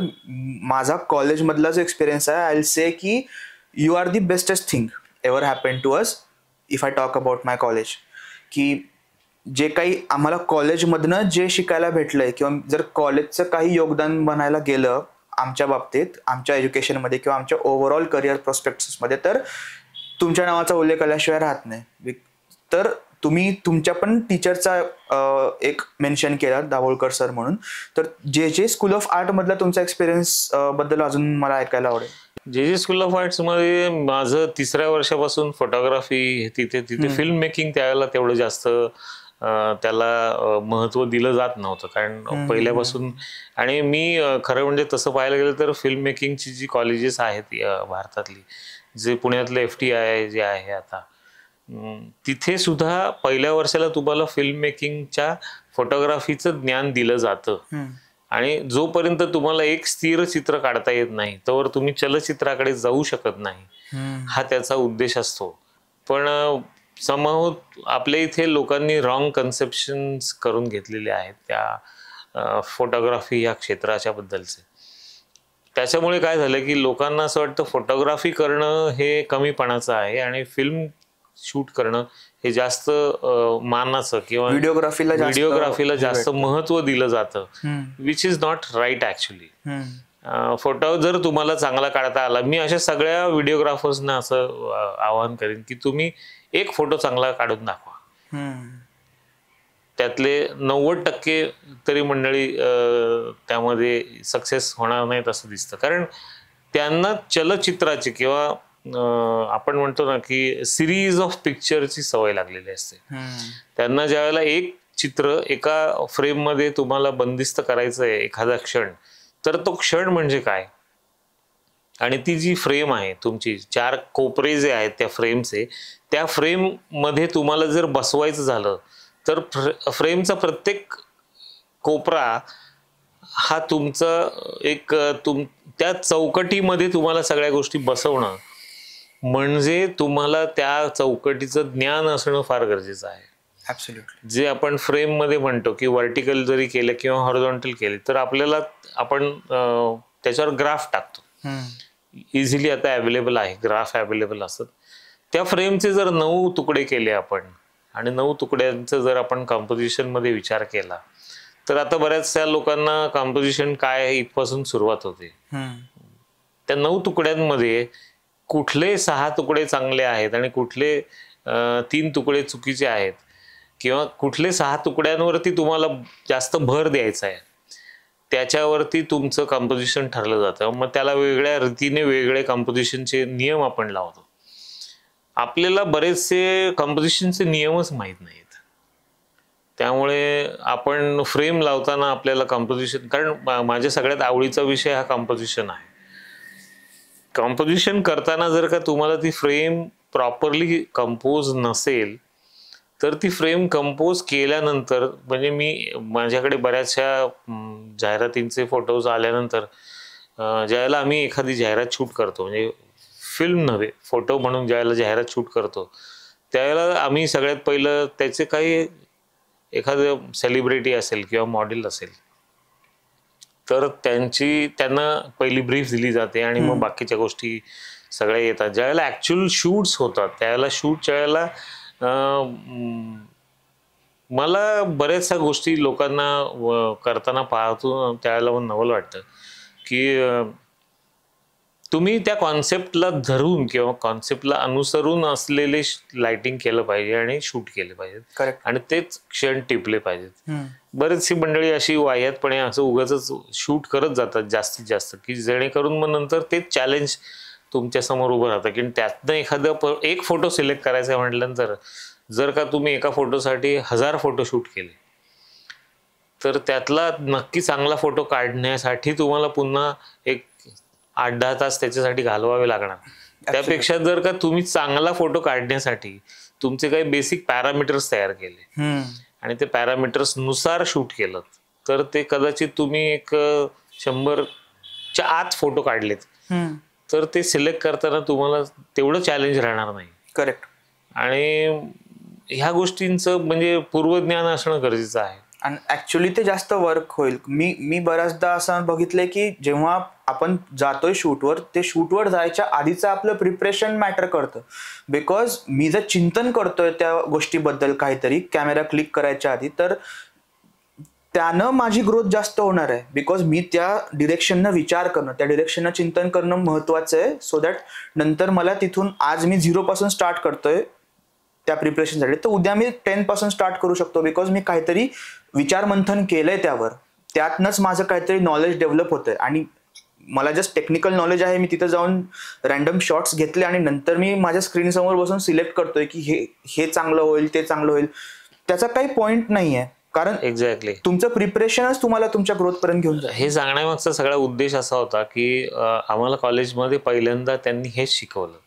माझा कॉलेजमधला जो एक्सपिरियन्स आहे, आय विल से की you are the bestest thing ever happen to us if I talk about my college. की जे काही आम्हाला कॉलेजमधनं जे शिकायला भेटलंय किंवा जर कॉलेजचं काही योगदान म्हणायला गेलं आमच्या बाबतीत, आमच्या एज्युकेशनमध्ये किंवा आमच्या ओव्हरऑल करिअर प्रोस्पेक्ट्समध्ये, तर तुमच्या नावाचा उल्लेख केल्याशिवाय राहत नाही. तर तुम्ही तुमच्या पण टीचरचा एक मेन्शन केला, दाभोळकर सर म्हणून. तर जे स्कूल ऑफ आर्ट मधला तुमचा एक्सपिरियन्स बद्दल अजून मला ऐकायला आवडेल. जे स्कूल ऑफ आर्ट्स मध्ये माझं 3ऱ्या वर्षापासून फोटोग्राफी, तिथे फिल्म मेकिंग त्यावेळेला तेवढं जास्त त्याला महत्व दिलं जात नव्हतं. कारण पहिल्यापासून, आणि मी खरं म्हणजे तसं पाहायला गेलं तर फिल्म मेकिंगची जी कॉलेजेस आहेत भारतातली, जे पुण्यातलं FTI जे आहे आता, तिथे सुद्धा पहिल्या वर्षाला तुम्हाला फिल्म मेकिंगच्या फोटोग्राफीचं ज्ञान दिलं जातं. आणि जोपर्यंत तुम्हाला एक स्थिर चित्र काढता येत नाही तोवर तुम्ही चलचित्राकडे जाऊ शकत नाही, हा त्याचा उद्देश असतो. पण समहाऊ आपल्या इथे लोकांनी रॉंग कन्सेप्शन्स करून घेतलेले आहेत त्या फोटोग्राफी या क्षेत्राच्या बद्दलचे. त्याच्यामुळे काय झालं की लोकांना असं वाटतं फोटोग्राफी करणं हे कमीपणाचं आहे आणि फिल्म शूट करणं हे जास्त मानाचं किंवा व्हिडिओग्राफीला जास्त महत्व दिलं जातं, which is not right actually. Photo जर तुम्हाला चांगला काढता आला, मी अशा सगळ्या व्हिडिओग्राफर्सना असं आवाहन करेन की तुम्ही एक फोटो चांगला काढून दाखवा. त्यातले 90% तरी मंडळी त्यामध्ये सक्सेस होणार नाहीत असं दिसतं. कारण त्यांना चलचित्राची किंवा आपण म्हणतो ना की सिरीज ऑफ पिक्चरची सवय लागलेली असते. त्यांना ज्यावेळेला एक चित्र एका फ्रेम मध्ये तुम्हाला बंदिस्त करायचं आहे, एखादा क्षण, तर तो क्षण म्हणजे काय, आणि ती जी फ्रेम आहे तुमची, 4 कोपरे जे आहेत त्या फ्रेमचे, त्या फ्रेम मध्ये तुम्हाला जर बसवायचं झालं तर फ्रेमचा प्रत्येक कोपरा हा तुमचा एक त्या चौकटीमध्ये तुम्हाला सगळ्या गोष्टी बसवणं म्हणजे तुम्हाला त्या चौकटीचं ज्ञान असणं फार गरजेचं आहे. ऍब्सोल्युटली. जे आपण फ्रेम मध्ये म्हणतो की व्हर्टिकल जरी केलं किंवा हॉरिझॉन्टल केले तर आपल्याला आपण त्याच्यावर ग्राफ टाकतो, इझिली आता अवेलेबल आहे, ग्राफ अवेलेबल असतात. त्या फ्रेमचे जर 9 तुकडे केले आपण आणि 9 तुकड्यांचं जर आपण कंपोजिशन मध्ये विचार केला तर आता बऱ्याचशा लोकांना कंपोजिशन काय आहे इथपासून सुरुवात होते. त्या 9 तुकड्यांमध्ये कुठले 6 तुकडे चांगले आहेत आणि कुठले 3 तुकडे चुकीचे आहेत, किंवा कुठले 6 तुकड्यांवरती तुम्हाला जास्त भर द्यायचा आहे, त्याच्यावरती तुमचं कंपोजिशन ठरलं जातं. मग त्याला वेगळ्या रीतीने वेगळे कंपोजिशनचे नियम आपण लावतो. आपल्याला बरेचसे कंपोजिशनचे नियमच माहीत नाहीत. त्यामुळे आपण फ्रेम लावताना आपल्याला कंपोजिशन, कारण माझ्या सगळ्यात आवडीचा विषय हा कंपोजिशन आहे. कंपोजिशन करताना जर का तुम्हाला ती फ्रेम प्रॉपरली कंपोज नसेल तर ती फ्रेम कंपोज केल्यानंतर, म्हणजे मी माझ्याकडे बऱ्याचशा जाहिरातींचे फोटोज आल्यानंतर ज्यावेळेला आम्ही एखादी जाहिरात शूट करतो, म्हणजे फिल्म नव्हे फोटो म्हणून ज्यावेळेला जाहिरात शूट करतो, त्यावेळेला आम्ही सगळ्यात पहिलं त्याचे काही एखादं सेलिब्रिटी असेल किंवा मॉडेल असेल तर त्यांना पहिली ब्रीफ दिली जाते आणि मग बाकीच्या गोष्टी सगळ्या येतात. ज्यावेळेला ऍक्च्युअल शूट्स होतात त्यावेळेला शूटच्या वेळेला मला बऱ्याचशा गोष्टी लोकांना करताना पाहतो त्यावेळेला पण नवल वाटतं की तुम्ही त्या कॉन्सेप्टला धरून किंवा कॉन्सेप्टला अनुसरून असलेले लाइटिंग केलं पाहिजे आणि शूट केले पाहिजेत. करेक्ट. आणि तेच क्षण टिपले पाहिजेत. बरीचशी मंडळी अशी वाह्यातपणे असं उगाच शूट करत जातात जास्तीत जास्त की जेणेकरून मग नंतर तेच चॅलेंज तुमच्या समोर उभं राहतं की त्यातनं एखादं एक फोटो सिलेक्ट करायचा म्हटल्यानंतर जर का तुम्ही एका फोटोसाठी 1000 फोटो शूट केले तर त्यातला नक्की चांगला फोटो काढण्यासाठी तुम्हाला पुन्हा एक 8-10 तास त्याच्यासाठी घालवावे लागणार. त्यापेक्षा जर का तुम्ही चांगला फोटो काढण्यासाठी तुमचे काही बेसिक पॅरामीटर्स तयार केले आणि ते पॅरामीटर्स नुसार शूट केलं तर ते कदाचित तुम्ही एक 100च्या आत फोटो काढलेत तर ते सिलेक्ट करताना तुम्हाला तेवढं चॅलेंज राहणार नाही. करेक्ट. आणि ह्या गोष्टींचं म्हणजे पूर्वज्ञान असणं गरजेचं आहे. आणि ऍक्च्युली ते जास्त वर्क होईल. मी बऱ्याचदा असं बघितलंय की जेव्हा आपण जातोय शूटवर ते शूटवर जायच्या आधीचं आपलं प्रिपरेशन मॅटर करतं. बिकॉज मी जर चिंतन करतोय त्या गोष्टीबद्दल काहीतरी कॅमेरा क्लिक करायच्या आधी तर त्यानं माझी ग्रोथ जास्त होणार आहे. बिकॉज मी त्या डिरेक्शननं विचार करणं त्या डिरेक्शननं चिंतन करणं महत्वाचं आहे. सो दॅट नंतर मला तिथून आज मी 0 पासून स्टार्ट करतोय त्या प्रिपरेशनसाठी तर उद्या मी 10 पासून स्टार्ट करू शकतो. बिकॉज मी काहीतरी विचार मंथन केलंय त्यावर त्यातनंच माझं काहीतरी नॉलेज डेव्हलप होतंय. आणि मला जस्ट टेक्निकल नॉलेज आहे मी तिथं जाऊन रॅन्डम शॉट्स घेतले आणि नंतर मी माझ्या स्क्रीन समोर बसून सिलेक्ट करतोय की हे चांगलं होईल ते चांगलं होईल. त्याचा काही पॉइंट नाहीये कारण एक्झॅक्टली तुमचं प्रिपरेशनच तुम्हाला तुमच्या ग्रोथ पर्यंत घेऊन जाईल. हे सांगण्यामागचा सगळा उद्देश असा होता की आम्हाला कॉलेजमध्ये पहिल्यांदा त्यांनी हेच शिकवलं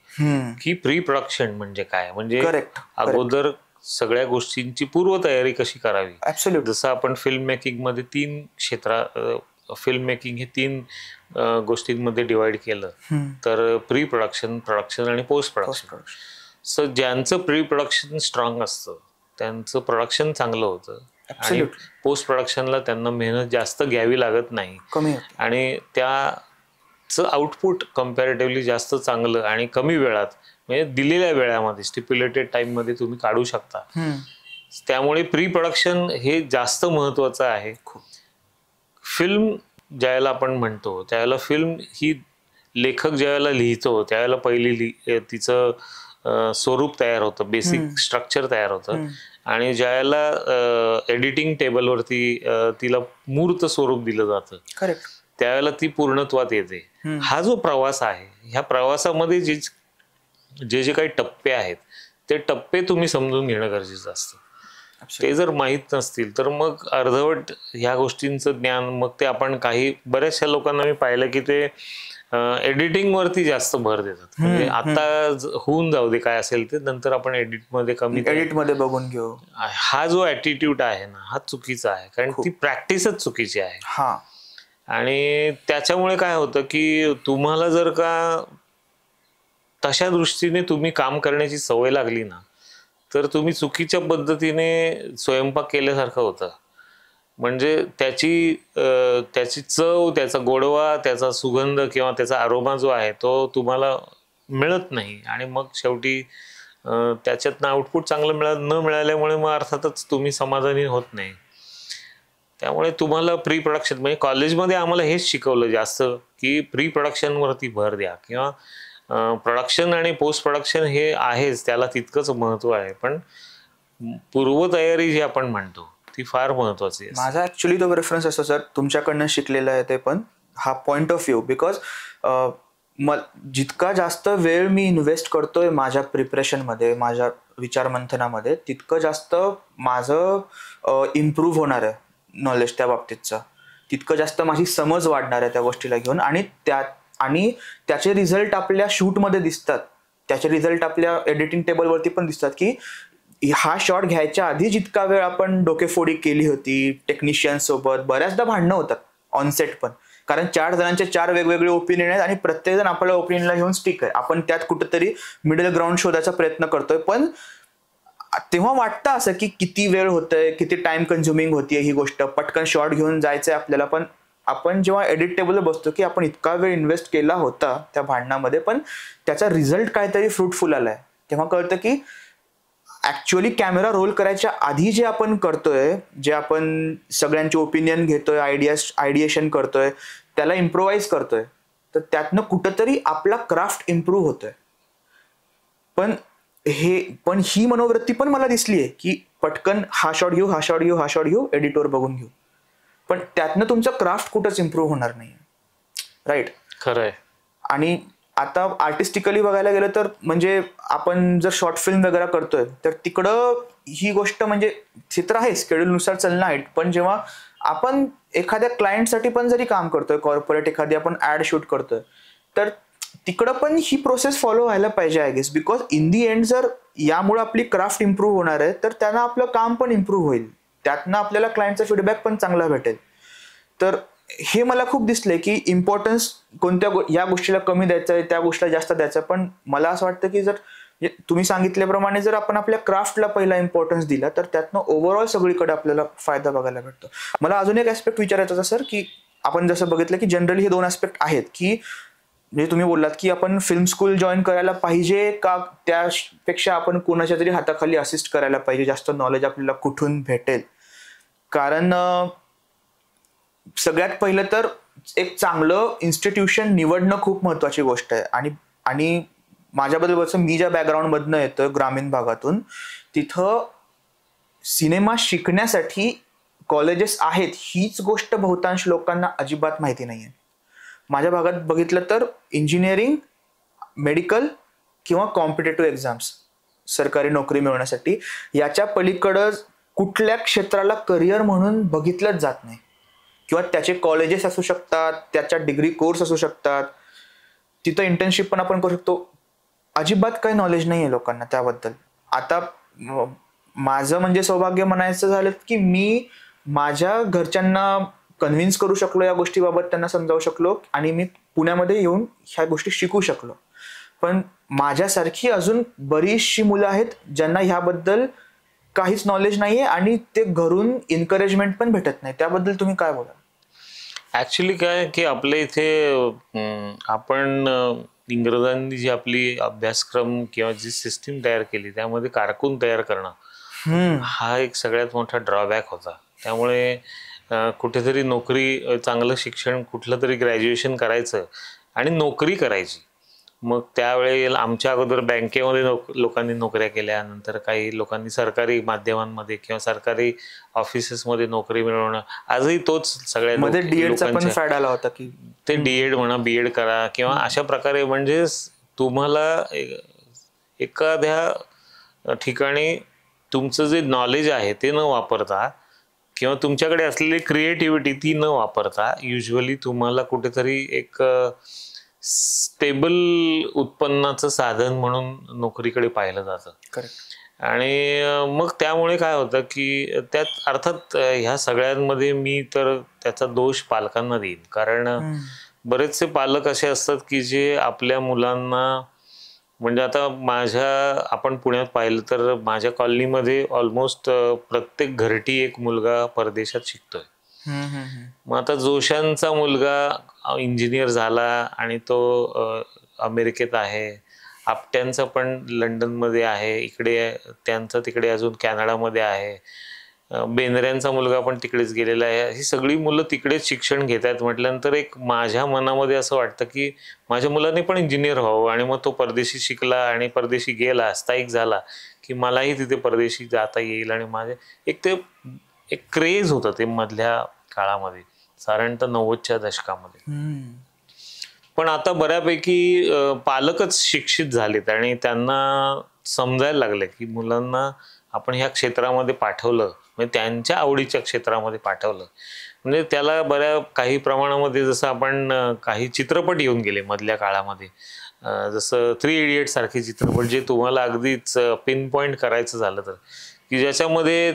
की प्री प्रोडक्शन म्हणजे काय. म्हणजे अगोदर सगळ्या गोष्टींची पूर्वतयारी कशी करावी. जसं आपण फिल्म मेकिंग मध्ये 3 फिल्म मेकिंग हे 3 गोष्टींमध्ये डिवाइड केलं तर प्री प्रोडक्शन, प्रोडक्शन आणि पोस्ट प्रोडक्शन. सो ज्यांचं प्री प्रोडक्शन स्ट्रॉंग असतं त्यांचं प्रोडक्शन चांगलं होतं आणि पोस्ट प्रोडक्शनला त्यांना मेहनत जास्त घ्यावी लागत नाही आणि त्याचं आउटपुट कम्पॅरेटिव्हली जास्त चांगलं आणि कमी वेळात म्हणजे दिलेल्या वेळामध्ये स्टिप्युलेटेड टाइम मध्ये तुम्ही काढू शकता. त्यामुळे प्री प्रोडक्शन हे जास्त महत्वाचं आहे. फिल्म ज्यावेळेला आपण म्हणतो त्यावेळेला फिल्म ही लेखक ज्यावेळेला लिहितो त्यावेळेला पहिली तिचं स्वरूप तयार होतं, बेसिक स्ट्रक्चर तयार होतं आणि ज्यावेळेला एडिटिंग टेबलवरती तिला मूर्त स्वरूप दिलं जातं त्यावेळेला ती पूर्णत्वात येते. हा जो प्रवास आहे ह्या प्रवासामध्ये जे काही टप्पे आहेत ते टप्पे तुम्ही समजून घेणं गरजेचं असतं. ते जर माहीत नसतील तर मग अर्धवट ह्या गोष्टींचं ज्ञान मग ते आपण काही बऱ्याचशा लोकांना मी पाहिलं की ते एडिटिंग वरती जास्त भर देतात. म्हणजे आता होऊन जाऊ दे काय असेल ते नंतर आपण एडिटमध्ये बघून घेऊ. हा जो ऍटिट्यूड आहे ना हा चुकीचा आहे कारण ती प्रॅक्टिसच चुकीची आहे. आणि त्याच्यामुळे काय होतं की तुम्हाला जर का तशा दृष्टीने तुम्ही काम करण्याची सवय लागली ना तर तुम्ही चुकीच्या पद्धतीने स्वयंपाक केल्यासारखं होतं. म्हणजे त्याची चव, त्याचा गोडवा, त्याचा सुगंध किंवा त्याचा अरोमा जो आहे तो तुम्हाला मिळत नाही आणि मग शेवटी त्याच्यातनं आउटपुट चांगलं न मिळाल्यामुळे मग अर्थातच तुम्ही समाधानी होत नाही. त्यामुळे तुम्हाला प्री प्रोडक्शन म्हणजे कॉलेजमध्ये आम्हाला हेच शिकवलं जास्त की प्री प्रोडक्शनवरती भर द्या किंवा प्रोडक्शन आणि पोस्ट प्रोडक्शन हे आहेच त्याला तितकंच महत्व आहे पण पूर्वतयारी जी आपण म्हणतो ती फार महत्वाची आहे. माझा ऍक्च्युली तो रेफरन्स असतो सर तुमच्याकडनं शिकलेला आहे ते पण हा पॉइंट ऑफ व्ह्यू बिकॉज जितका जास्त वेळ मी इन्व्हेस्ट करतोय माझ्या प्रिपरेशनमध्ये माझ्या विचार मंथनामध्ये तितकं जास्त माझं इम्प्रूव्ह होणार आहे नॉलेज त्या बाबतीतचं. तितकं जास्त माझी समज वाढणार आहे त्या गोष्टीला घेऊन आणि त्याचे रिझल्ट आपल्या शूटमध्ये दिसतात. त्याचे रिझल्ट आपल्या एडिटिंग टेबलवरती पण दिसतात की हा शॉट घ्यायच्या आधी जितका वेळ आपण डोकेफोडी केली होती टेक्निशियन सोबत बऱ्याचदा भांडणं होतात ऑनसेट पण कारण 4 जणांचे 4 वेगवेगळे ओपिनियन आहेत आणि प्रत्येक जण आपल्या ओपिनियनला घेऊन स्टिक आहे. आपण त्यात कुठेतरी मिडल ग्राउंड शोधायचा प्रयत्न करतोय पण तेव्हा वाटतं असं की किती वेळ होतोय किती टाइम कन्झ्युमिंग होतीये ही गोष्ट पटकन शॉट घेऊन जायचंय आपल्याला पण आपण जेव्हा एडिट टेबलला बसतो की आपण इतका वेळ इन्व्हेस्ट केला होता त्या भांडणामध्ये, पण त्याचा रिझल्ट काहीतरी फ्रुटफुल आलाय, तेव्हा कळतं की ऍक्च्युअली कॅमेरा रोल करायच्या आधी जे आपण करतोय, जे आपण सगळ्यांचे ओपिनियन घेतोय, आयडिएशन करतोय, त्याला इम्प्रोवाइज करतोय, तर त्यातनं कुठंतरी आपला क्राफ्ट इम्प्रूव्ह होतोय. पण ही मनोवृत्ती पण मला दिसलीये की पटकन हा शॉट घेऊ, एडिटवर बघून घेऊ, पण त्यातनं तुमचं क्राफ्ट कुठंच इम्प्रूव्ह होणार नाही. राईट. खरंय. आणि आता आर्टिस्टिकली बघायला गेलं तर म्हणजे आपण जर शॉर्ट फिल्म वगैरे करतोय तर तिकडं ही गोष्ट म्हणजे चित्र आहे शेड्यूलनुसार चालणं आहे, पण जेव्हा आपण एखाद्या क्लायंटसाठी पण जरी काम करतोय, कॉर्पोरेट एखादी आपण ऍड शूट करतोय, तर तिकडं पण ही प्रोसेस फॉलो व्हायला पाहिजे I guess, because in the end जर यामुळे आपली क्राफ्ट इम्प्रूव्ह होणार आहे तर त्यानं आपलं काम पण इम्प्रूव्ह होईल, त्यातनं आपल्याला क्लायंटचा फीडबॅक पण चांगला भेटेल. तर हे मला खूप दिसलंय की इम्पॉर्टन्स कोणत्या या गोष्टीला कमी द्यायचं आहे, त्या गोष्टीला जास्त द्यायचं, पण मला असं वाटतं की जर तुम्ही सांगितल्याप्रमाणे जर आपण आपल्या क्राफ्टला पहिला इम्पॉर्टन्स दिला तर त्यातनं ओव्हरऑल सगळीकडे आपल्याला फायदा बघायला भेटतो. मला अजून एक ऍस्पेक्ट विचारायचा होता सर, की आपण जसं बघितलं की जनरली हे दोन ऍस्पेक्ट आहेत की म्हणजे तुम्ही बोललात की आपण फिल्म स्कूल जॉईन करायला पाहिजे का त्यापेक्षा आपण कोणाच्या तरी हाताखाली असिस्ट करायला पाहिजे, जास्त नॉलेज आपल्याला कुठून भेटेल. कारण सगळ्यात पहिलं तर एक चांगलं इन्स्टिट्यूशन निवडणं खूप महत्वाची गोष्ट आहे. आणि माझ्याबद्दल बोलतो, मी ज्या बॅकग्राऊंडमधनं येतोय ग्रामीण भागातून, तिथं सिनेमा शिकण्यासाठी कॉलेजेस आहेत हीच गोष्ट बहुतांश लोकांना अजिबात माहिती नाहीये. माझ्या भागात बघितलं तर इंजिनिअरिंग, मेडिकल किंवा कॉम्पिटेटिव्ह एक्झाम्स, सरकारी नोकरी मिळवण्यासाठी, याच्या पलीकडं कुठल्या क्षेत्राला करिअर म्हणून बघितलंच जात नाही. किंवा त्याचे कॉलेजेस असू शकतात, त्याच्या डिग्री कोर्स असू शकतात, तिथं इंटर्नशिप पण आपण करू शकतो, अजिबात काही नॉलेज नाही आहे लोकांना त्याबद्दल. आता माझं म्हणजे सौभाग्य म्हणायचं झालं की मी माझ्या घरच्यांना कन्व्हिन्स करू शकलो या गोष्टीबाबत, त्यांना समजावू शकलो आणि मी पुण्यामध्ये येऊन ह्या गोष्टी शिकू शकलो. पण माझ्यासारखी अजून बरीचशी मुलं आहेत ज्यांना ह्याबद्दल काहीच नॉलेज नाहीये आणि ते घरून एन्करेजमेंट पण भेटत नाही. त्याबद्दल तुम्ही काय बोलाल? ऍक्च्युली काय की आपल्या इथे आपण इंग्रजांनी जी आपली अभ्यासक्रम किंवा जी सिस्टीम तयार केली त्यामध्ये कारकून तयार करणं हा एक सगळ्यात मोठा ड्रॉबॅक होता. त्यामुळे कुठेतरी नोकरी, चांगलं शिक्षण, कुठलं तरी ग्रॅज्युएशन करायचं आणि नोकरी करायची. मग त्यावेळेला आमच्या अगोदर बँकेमध्ये लोकांनी नोकऱ्या केल्या, नंतर काही लोकांनी सरकारी माध्यमांमध्ये किंवा सरकारी ऑफिसेसमध्ये नोकरी मिळवणं, आजही तोच सगळ्या डीएडचा पण फॅड आला होता की ते डीएड म्हणा, बीएड करा किंवा अशा प्रकारे. म्हणजे तुम्हाला एखाद्या ठिकाणी तुमचं जे नॉलेज आहे ते न वापरता किंवा तुमच्याकडे असलेली क्रिएटिव्हिटी ती न वापरता युजली तुम्हाला कुठेतरी एक स्टेबल उत्पन्नाचं साधन म्हणून नोकरीकडे पाहिलं जातं. आणि मग त्यामुळे काय होतं की त्यात अर्थात ह्या सगळ्यांमध्ये मी तर त्याचा दोष पालकांना देईन. कारण बरेचसे पालक असे असतात की जे आपल्या मुलांना, म्हणजे आता आपण पुण्यात पाहिलं तर माझ्या कॉलनीमध्ये ऑलमोस्ट प्रत्येक घरटी एक मुलगा परदेशात शिकतोय. मग आता जोशांचा मुलगा इंजिनियर झाला आणि तो अमेरिकेत आहे, आपट्यांचा पण लंडनमध्ये आहे, इकडे त्यांचं तिकडे अजून कॅनडामध्ये आहे, बेंद्र्यांचा मुलगा पण तिकडेच गेलेला आहे. ही सगळी मुलं तिकडेच शिक्षण घेत आहेत म्हटल्यानंतर एक माझ्या मनामध्ये असं वाटतं की माझ्या मुलाने पण इंजिनियर व्हावं आणि मग तो परदेशी शिकला आणि परदेशी गेला, स्थायिक झाला की मलाही तिथे परदेशी जाता येईल. आणि माझे एक क्रेज होतं ते मधल्या काळामध्ये, साधारणतः 90च्या दशकामध्ये. पण आता बऱ्यापैकी पालकच शिक्षित झालेत आणि त्यांना समजायला लागले की मुलांना आपण ह्या क्षेत्रामध्ये पाठवलं, म्हणजे त्यांच्या आवडीच्या क्षेत्रामध्ये पाठवलं म्हणजे त्याला काही प्रमाणामध्ये, जसं आपण काही चित्रपट येऊन गेले मधल्या काळामध्ये, जसं 3 इडियट्स सारखे चित्रपट जे तुम्हाला अगदीच पिन पॉइंट करायचं झालं तर, की ज्याच्यामध्ये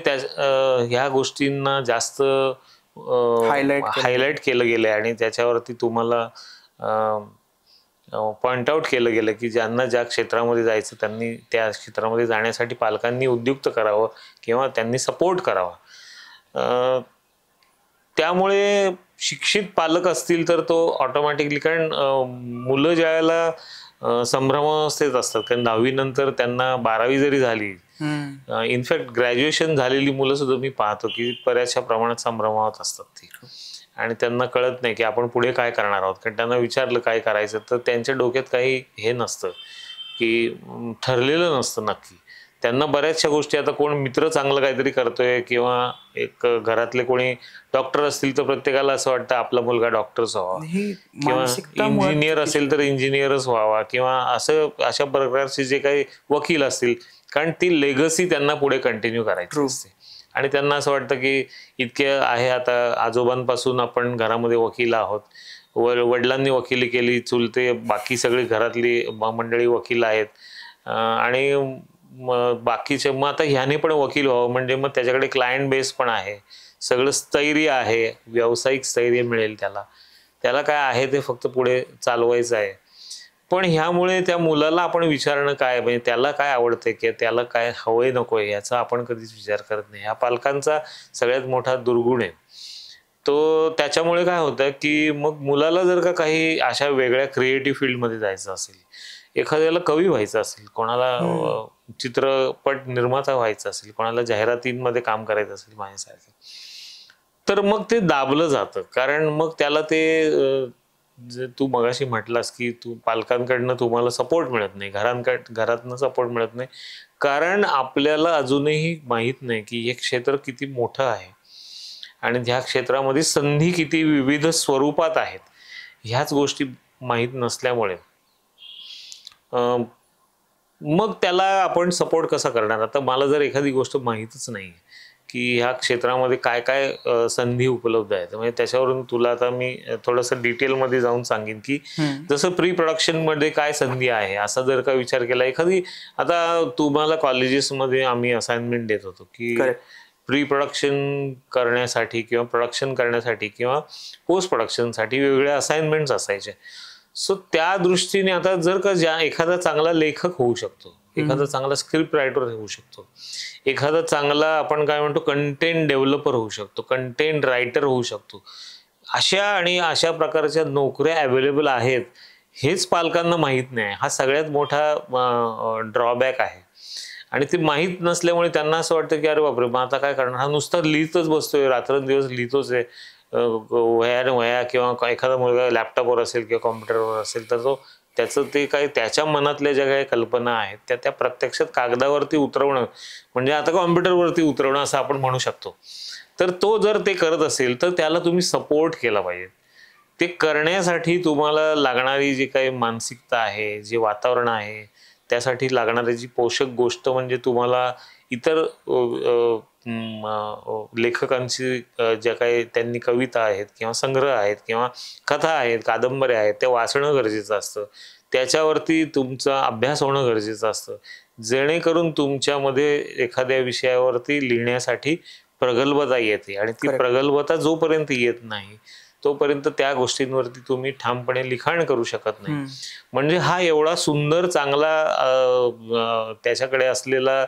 ह्या गोष्टींना जास्त हायलाइट केलं गेलं आणि त्याच्यावरती तुम्हाला पॉइंट आउट केलं गेलं की ज्यांना ज्या क्षेत्रामध्ये जायचं त्यांनी त्या क्षेत्रामध्ये जाण्यासाठी पालकांनी उद्युक्त करावं किंवा त्यांनी सपोर्ट करावा. त्यामुळे शिक्षित पालक असतील तर तो ऑटोमॅटिकली, कारण मुलं ज्यावेळेला संभ्रमावस्थेत असतात, कारण 10वी नंतर त्यांना 12वी जरी झाली, इनफॅक्ट ग्रॅज्युएशन झालेली मुलं सुद्धा मी पाहतो की बऱ्याचशा प्रमाणात संभ्रमावत असतात ती, आणि त्यांना कळत नाही की आपण पुढे काय करणार आहोत. कारण त्यांना विचारलं काय करायचं तर त्यांच्या डोक्यात काही हे नसतं, की ठरलेलं नसतं नक्की. त्यांना बऱ्याचशा गोष्टी, आता कोण मित्र चांगलं काहीतरी करतोय किंवा एक घरातले कोणी डॉक्टर असतील तर प्रत्येकाला असं वाटतं आपला मुलगा डॉक्टरच व्हावा, किंवा इंजिनियर असेल तर इंजिनियरच व्हावा, किंवा अशा प्रकारचे जे काही वकील असतील, कारण ती लेगसी त्यांना पुढे कंटिन्यू करायची असते. आणि त्यांना असं वाटतं की इतके आहे, आता आजोबांपासून आपण घरामध्ये वकील आहोत, वडिलांनी वकिली केली, चुलते बाकी सगळी घरातली मंडळी वकील आहेत, आणि बाकीचे मग आता ह्याने पण वकील व्हावं म्हणजे मग त्याच्याकडे क्लायंट बेस पण आहे, सगळं स्थैर्य आहे, व्यावसायिक स्थैर्य मिळेल त्याला काय आहे ते फक्त पुढे चालवायचं आहे. पण ह्यामुळे त्या मुलाला आपण विचारणं काय, म्हणजे त्याला काय आवडते की त्याला काय हवंय नकोय याचा आपण कधीच विचार करत नाही. हा पालकांचा सगळ्यात मोठा दुर्गुण आहे. तो त्याच्यामुळे काय होतं की मग मुलाला जर का काही अशा वेगळ्या क्रिएटिव्ह फील्डमध्ये जायचं असेल, एखाद्याला कवी व्हायचं असेल, कोणाला चित्रपट निर्माता व्हायचं असेल, कोणाला जाहिरातींमध्ये काम करायचं असेल माझ्यासारखं, तर मग ते दाबलं जातं. कारण मग त्याला ते जे तू मगाशी म्हटलास की तू पालकांकडनं तुम्हाला सपोर्ट मिळत नाही, घरातनं सपोर्ट मिळत नाही, कारण आपल्याला अजूनही माहीत नाही की हे क्षेत्र किती मोठं आहे आणि ह्या क्षेत्रामध्ये संधी किती विविध स्वरूपात आहेत. ह्याच गोष्टी माहीत नसल्यामुळे मग त्याला आपण सपोर्ट कसा करणार. आता मला जर एखादी गोष्ट माहीतच नाही की ह्या क्षेत्रामध्ये काय काय संधी उपलब्ध आहेत, म्हणजे त्याच्यावरून तुला आता मी थोडंसं डिटेलमध्ये जाऊन सांगेन की जसं प्री प्रोडक्शनमध्ये काय संधी आहे, असा जर का विचार केला एखादी, आता तुम्हाला कॉलेजेसमध्ये आम्ही असाइनमेंट देत होतो की प्री प्रोडक्शन करण्यासाठी किंवा प्रोडक्शन करण्यासाठी किंवा पोस्ट प्रोडक्शनसाठी वेगवेगळ्या असाइनमेंट्स असायचे. सो त्या दृष्टीने आता जर का एखादा चांगला लेखक होऊ शकतो, एखादा चांगला स्क्रिप्ट रायटर होऊ शकतो, एखादा चांगला आपण काय म्हणतो कंटेंट डेव्हलपर होऊ शकतो, कंटेंट रायटर होऊ शकतो, अशा प्रकारच्या नोकऱ्या अवेलेबल आहेत, हेच पालकांना माहीत नाही. हा सगळ्यात मोठा ड्रॉबॅक आहे. आणि ते माहीत नसल्यामुळे त्यांना असं वाटतं की अरे बापरे, मग आता काय करणार, हा नुसता लिहितच बसतोय, रात्रंदिवस लिहितोच आहे, वह्या किंवा एखादा मुलगा लॅपटॉपवर असेल किंवा कॉम्प्युटरवर असेल तर त्याचं ते काही त्याच्या मनातल्या ज्या काही कल्पना आहेत त्या प्रत्यक्षात कागदावरती उतरवणं, म्हणजे आता कॉम्प्युटरवरती उतरवणं असं आपण म्हणू शकतो. तर तो जर ते करत असेल तर त्याला तुम्ही सपोर्ट केला पाहिजे. ते करण्यासाठी तुम्हाला लागणारी जी काही मानसिकता आहे, जे वातावरण आहे, त्यासाठी लागणारी जी पोषक गोष्ट म्हणजे तुम्हाला इतर लेखकांची ज्या काही त्यांनी कविता आहेत किंवा संग्रह आहेत किंवा कथा आहेत, कादंबऱ्या आहेत, ते वाचणं गरजेचं असतं. त्याच्यावरती तुमचा अभ्यास होणं गरजेचं असतं, जेणेकरून तुमच्यामध्ये एखाद्या विषयावरती लिहिण्यासाठी प्रगल्भता येते. आणि ती प्रगल्भता जोपर्यंत येत नाही तोपर्यंत त्या गोष्टींवरती तुम्ही ठामपणे लिखाण करू शकत नाही. म्हणजे हा एवढा सुंदर चांगला त्याच्याकडे असलेला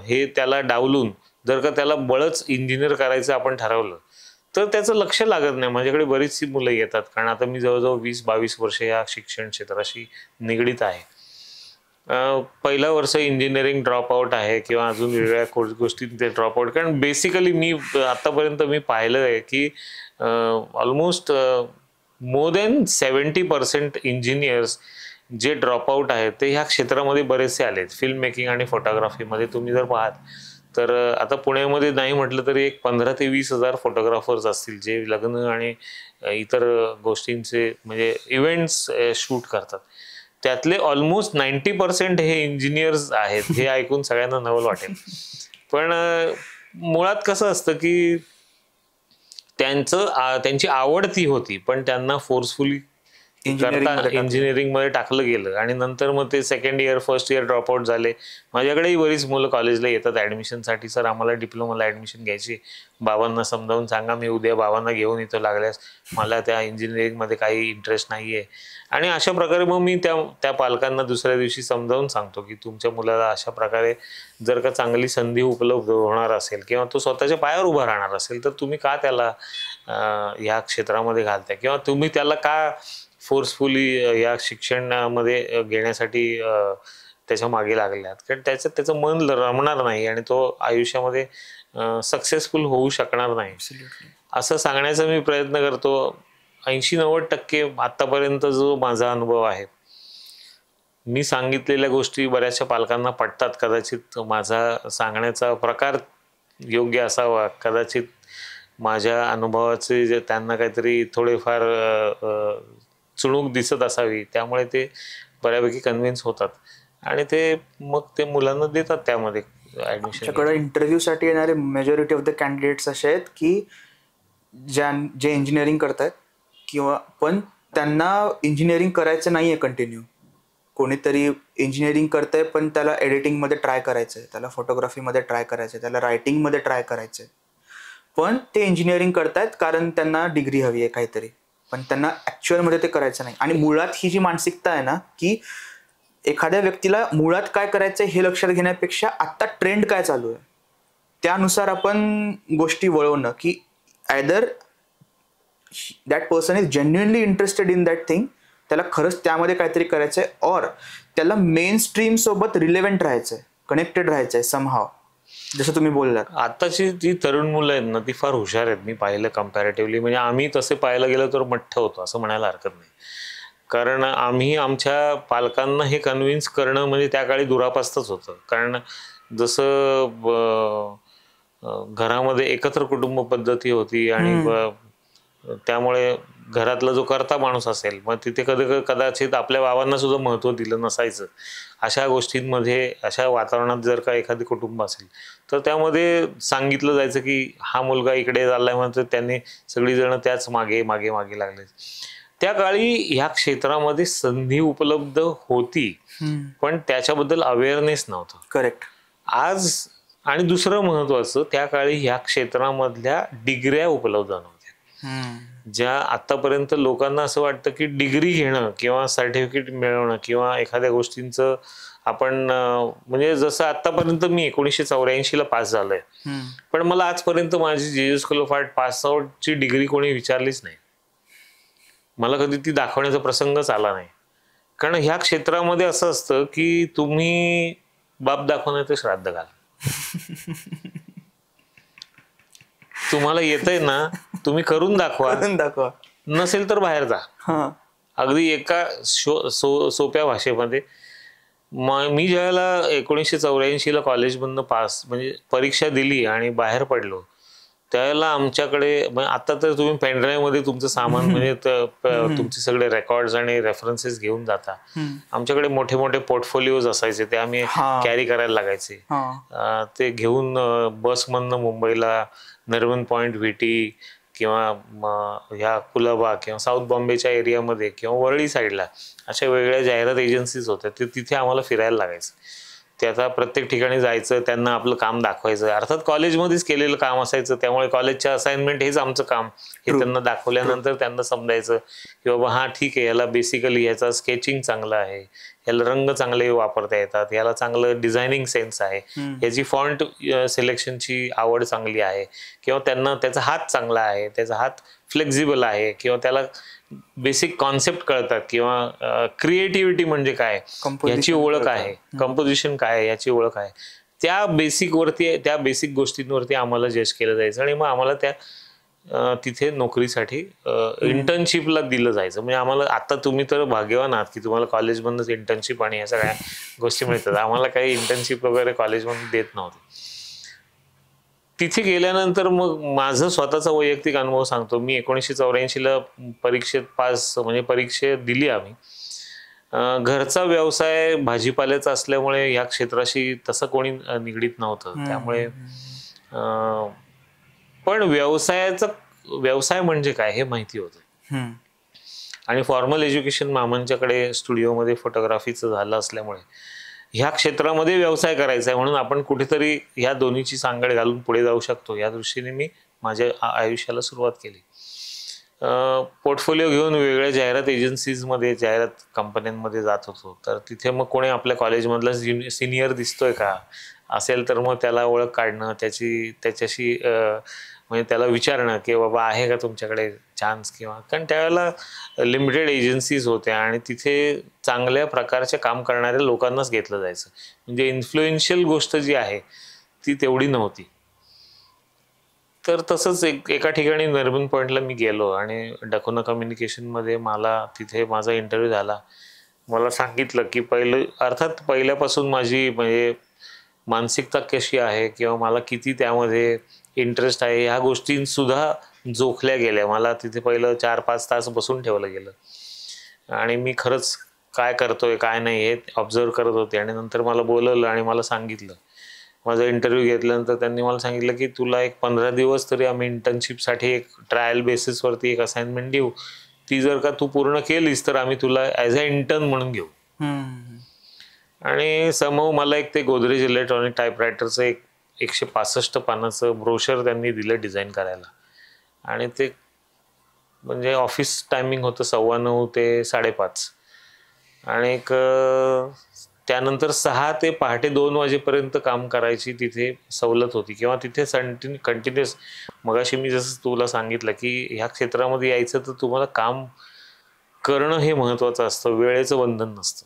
हे त्याला डावलून जर का त्याला बळच इंजिनियर करायचं आपण ठरवलं तर त्याचं लक्ष लागत नाही. माझ्याकडे बरीचशी मुलं येतात, कारण आता मी जवळजवळ 20-22 वर्ष या शिक्षण क्षेत्राशी निगडीत आहे. पहिलं वर्ष इंजिनिअरिंग ड्रॉपआउट आहे किंवा अजून वेगळ्या गोष्टींचे ड्रॉपआउट, कारण बेसिकली मी आतापर्यंत मी पाहिलं आहे की ऑलमोस्ट मोर दॅन 70% इंजिनियर्स जे ड्रॉपआउट आहेत ते ह्या क्षेत्रामध्ये बरेचसे आलेत. फिल्म मेकिंग आणि फोटोग्राफीमध्ये तुम्ही जर पाहात तर आता पुण्यामध्ये नाही म्हटलं तरी एक 15,000 ते 20,000 फोटोग्राफर्स असतील जे लग्न आणि इतर गोष्टींचे म्हणजे इव्हेंट्स शूट करतात. त्यातले ऑलमोस्ट 90% हे इंजिनियर्स आहेत. हे ऐकून सगळ्यांना नवल वाटेल, पण मुळात कसं असतं की त्यांची आवड ती होती, पण त्यांना फोर्सफुली इंजिनिअरिंग मध्ये टाकलं गेलं आणि नंतर मग ते second year first year dropout झाले. माझ्याकडेही बरीच मुलं कॉलेजला येतात ऍडमिशनसाठी, सर आम्हाला डिप्लोमाला ऍडमिशन घ्यायची, बाबांना समजावून सांगा, मी उद्या बाबांना घेऊन येतो लागल्यास, मला त्या इंजिनिअरिंग मध्ये काही इंटरेस्ट नाहीये. आणि अशा प्रकारे मग मी त्या पालकांना दुसऱ्या दिवशी समजावून सांगतो की तुमच्या मुलाला अशा प्रकारे जर का चांगली संधी उपलब्ध होणार असेल किंवा तो स्वतःच्या पायावर उभा राहणार असेल तर तुम्ही का त्याला ह्या क्षेत्रामध्ये घालताय किंवा तुम्ही त्याला का फोर्सफुली या शिक्षणामध्ये घेण्यासाठी त्याच्या मागे लागल्यात, कारण त्याचं मन रमणार नाही आणि तो आयुष्यामध्ये सक्सेसफुल होऊ शकणार नाही असं सांगण्याचा मी प्रयत्न करतो. 80-90% आतापर्यंत जो माझा अनुभव आहे, मी सांगितलेल्या गोष्टी बऱ्याचशा पालकांना पटतात. कदाचित माझा सांगण्याचा प्रकार योग्य असावा, कदाचित माझ्या अनुभवाचे जे त्यांना काहीतरी थोडेफार चुणूक दिसत असावी, त्यामुळे ते बऱ्यापैकी कन्व्हिन्स होतात आणि ते मग ते मुलांना देतात त्यामध्ये ॲडमिशन. आमच्याकडे इंटरव्ह्यूसाठी येणारे मेजॉरिटी ऑफ द कॅन्डिडेट्स असे आहेत की जे इंजिनिअरिंग करतायत किंवा पण त्यांना इंजिनिअरिंग करायचं नाही आहे कंटिन्यू. कोणीतरी इंजिनिअरिंग करतंय पण त्याला एडिटिंगमध्ये ट्राय करायचं आहे, त्याला फोटोग्राफीमध्ये ट्राय करायचं आहे, त्याला रायटिंगमध्ये ट्राय करायचं आहे, पण ते इंजिनिअरिंग करतायत कारण त्यांना डिग्री हवी आहे काहीतरी, पण त्यांना ॲक्च्युअलमध्ये ते करायचं नाही. आणि मुळात ही जी मानसिकता आहे ना, की एखाद्या व्यक्तीला मुळात काय करायचं हे लक्षात घेण्यापेक्षा आत्ता ट्रेंड काय चालू आहे त्यानुसार आपण गोष्टी वळवणं, की either that person is genuinely interested in that thing, त्याला खरंच त्यामध्ये काहीतरी करायचं आहे, और त्याला मेन स्ट्रीम सोबत रिलेव्हंट राहायचं आहे, कनेक्टेड राहायचं आहे समहाव. जसं तुम्ही बोललात, आताची जी तरुण मुलं आहेत ना, ती फार हुशार आहेत. मी पाहिलं कम्पॅरेटिव्हली, म्हणजे आम्ही तसे पाहायला गेलो तर मठ्ठ होतो असं म्हणायला हरकत नाही. कारण आम्ही आमच्या पालकांना हे कन्व्हिन्स करणं म्हणजे त्या काळी दुरापास्तच होतं. कारण जसं घरामध्ये एकत्र कुटुंब पद्धती होती आणि त्यामुळे घरातला जो करता माणूस असेल, मग तिथे कदाचित आपल्या बाबांना सुद्धा महत्त्व दिलं नसायचं. अशा गोष्टींमध्ये, अशा वातावरणात जर का एखादी कुटुंब असेल तर त्यामध्ये सांगितलं जायचं की हा मुलगा इकडे चाललाय, म्हणतो त्यांनी सगळीजण त्याच मागे मागे मागे लागले. त्या काळी ह्या क्षेत्रामध्ये संधी उपलब्ध होती, पण त्याच्याबद्दल अवेअरनेस नव्हतं. करेक्ट. आज आणि दुसरं महत्वाचं, त्या काळी ह्या क्षेत्रामधल्या डिग्र्या उपलब्ध नव्हत्या, ज्या आतापर्यंत लोकांना असं वाटतं की डिग्री घेणं किंवा सर्टिफिकेट मिळवणं किंवा एखाद्या गोष्टींचं आपण म्हणजे जसं आतापर्यंत मी 1984ला पास झालोय, पण मला आजपर्यंत माझी जे स्कूल ऑफ आर्ट पास आउटची डिग्री कोणी विचारलीच नाही. मला कधी ती दाखवण्याचा प्रसंगच आला नाही. कारण ह्या क्षेत्रामध्ये असं असतं की तुम्ही बाप दाखवण्याचं श्राद्ध घाल. तुम्हाला येतंय ना, तुम्ही करून दाखवा, नसेल तर बाहेर जा. अगदी एका सोप्या भाषेमध्ये, मी ज्यावेळेला 1984ला कॉलेजमधनं पास म्हणजे परीक्षा दिली आणि बाहेर पडलो, त्यावेळेला आमच्याकडे, आता तर तुम्ही पेनड्राईव्ह मध्ये तुमचं सामान म्हणजे तुमचे सगळे रेकॉर्ड्स आणि रेफरन्सेस घेऊन जाता. आमच्याकडे मोठे मोठे पोर्टफोलिओज असायचे, ते आम्ही कॅरी करायला लागायचे. ते घेऊन बसमधनं मुंबईला नरिमन पॉइंट, व्हीटी किंवा ह्या कुलाबा किंवा साऊथ बॉम्बेच्या एरियामध्ये किंवा वरळी साईडला अशा वेगळ्या जाहिरात एजन्सीज होत्या, ते तिथे आम्हाला फिरायला लागायचं. ते आता प्रत्येक ठिकाणी जायचं, त्यांना आपलं काम दाखवायचं. अर्थात कॉलेजमध्येच केलेलं काम असायचं, त्यामुळे कॉलेजच्या असाइनमेंट हेच आमचं काम. हे त्यांना दाखवल्यानंतर त्यांना समजायचं की बाबा हा ठीक आहे, याला बेसिकली याचा स्केचिंग चांगलं आहे, याला रंग चांगले वापरता येतात, याला चांगलं डिझायनिंग सेन्स आहे, याची फॉन्ट सिलेक्शनची आवड चांगली आहे, किंवा त्यांना त्याचा हात चांगला आहे, त्याचा हात फ्लेक्झिबल आहे, किंवा त्याला बेसिक कॉन्सेप्ट कळतात, किंवा क्रिएटिव्हिटी म्हणजे काय याची ओळख आहे, कंपोजिशन काय आहे याची ओळख आहे. त्या बेसिक गोष्टींवरती आम्हाला जज केलं जायचं आणि मग आम्हाला त्या तिथे नोकरीसाठी इंटर्नशिपला दिलं जायचं. म्हणजे आम्हाला, आता तुम्ही तर भाग्यवान आहात की तुम्हाला कॉलेजमधूनच इंटर्नशिप आणि या सगळ्या गोष्टी मिळतात. आम्हाला काही इंटर्नशिप वगैरे कॉलेजमधून देत नव्हते. तिथे गेल्यानंतर मग माझं स्वतःचा वैयक्तिक अनुभव सांगतो. मी 1984ला परीक्षेत पास, म्हणजे परीक्षा दिली आम्ही. घरचा व्यवसाय भाजीपाल्याचा असल्यामुळे या क्षेत्राशी तसं कोणी निगडीत नव्हतं, त्यामुळे पण व्यवसाय म्हणजे काय हे माहिती होतं. आणि फॉर्मल एज्युकेशन मामांच्याकडे स्टुडिओमध्ये फोटोग्राफीचं झालं असल्यामुळे ह्या क्षेत्रामध्ये व्यवसाय करायचा आहे, म्हणून आपण कुठेतरी ह्या दोन्हीची सांगड घालून पुढे जाऊ शकतो, या दृष्टीने मी माझ्या आयुष्याला सुरुवात केली. पोर्टफोलिओ घेऊन वेगवेगळ्या जाहिरात एजन्सीजमध्ये, जाहिरात कंपन्यांमध्ये जात होतो. तर तिथे मग कोणी आपल्या कॉलेजमधला सिनियर दिसतोय का, असेल तर मग त्याला ओळख काढणं, त्याच्याशी म्हणजे त्याला विचारणं की बाबा आहे का तुमच्याकडे चान्स, किंवा कारण त्यावेळेला लिमिटेड एजन्सीज होत्या आणि तिथे चांगल्या प्रकारचे काम करणाऱ्या लोकांनाच घेतलं जायचं. म्हणजे इन्फ्लुएन्शियल गोष्ट जी आहे ती तेवढी नव्हती. तर तसंच एका ठिकाणी नरिमन पॉईंटला मी गेलो आणि डकोना कम्युनिकेशनमध्ये मला तिथे माझा इंटरव्ह्यू झाला. मला सांगितलं की अर्थात पहिल्यापासून माझी म्हणजे मानसिकता कशी आहे किंवा मला किती त्यामध्ये इंटरेस्ट आहे ह्या गोष्टींसुद्धा जोखल्या गेल्या. मला तिथे पहिलं 4-5 तास बसून ठेवलं गेलं आणि मी खरंच काय करतोय काय नाही हे ऑब्झर्व करत होते. आणि नंतर मला बोलवलं आणि मला सांगितलं, माझा इंटरव्ह्यू घेतल्यानंतर त्यांनी मला सांगितलं की तुला एक 15 दिवस तरी आम्ही इंटर्नशिपसाठी एक ट्रायल बेसिसवरती एक असाइनमेंट देऊ. ती जर का तू पूर्ण केलीस तर आम्ही तुला ॲज अ इंटर्न म्हणून घेऊ. आणि समोर मला एक ते गोदरेज इलेक्ट्रॉनिक टाईपरायटरचं एक 165 पानाचं ब्रोशर त्यांनी दिलं डिझाईन करायला. आणि ते म्हणजे ऑफिस टायमिंग होतं 9:15 ते 5:30 आणि त्यानंतर 6 ते पहाटे 2 वाजेपर्यंत काम करायची तिथे सवलत होती किंवा तिथे कंटिन्युअस. मगाशी मी जसं तुला सांगितलं की ह्या क्षेत्रामध्ये यायचं तर तुम्हाला काम करणं हे महत्वाचं असतं, वेळेचं बंधन नसतं.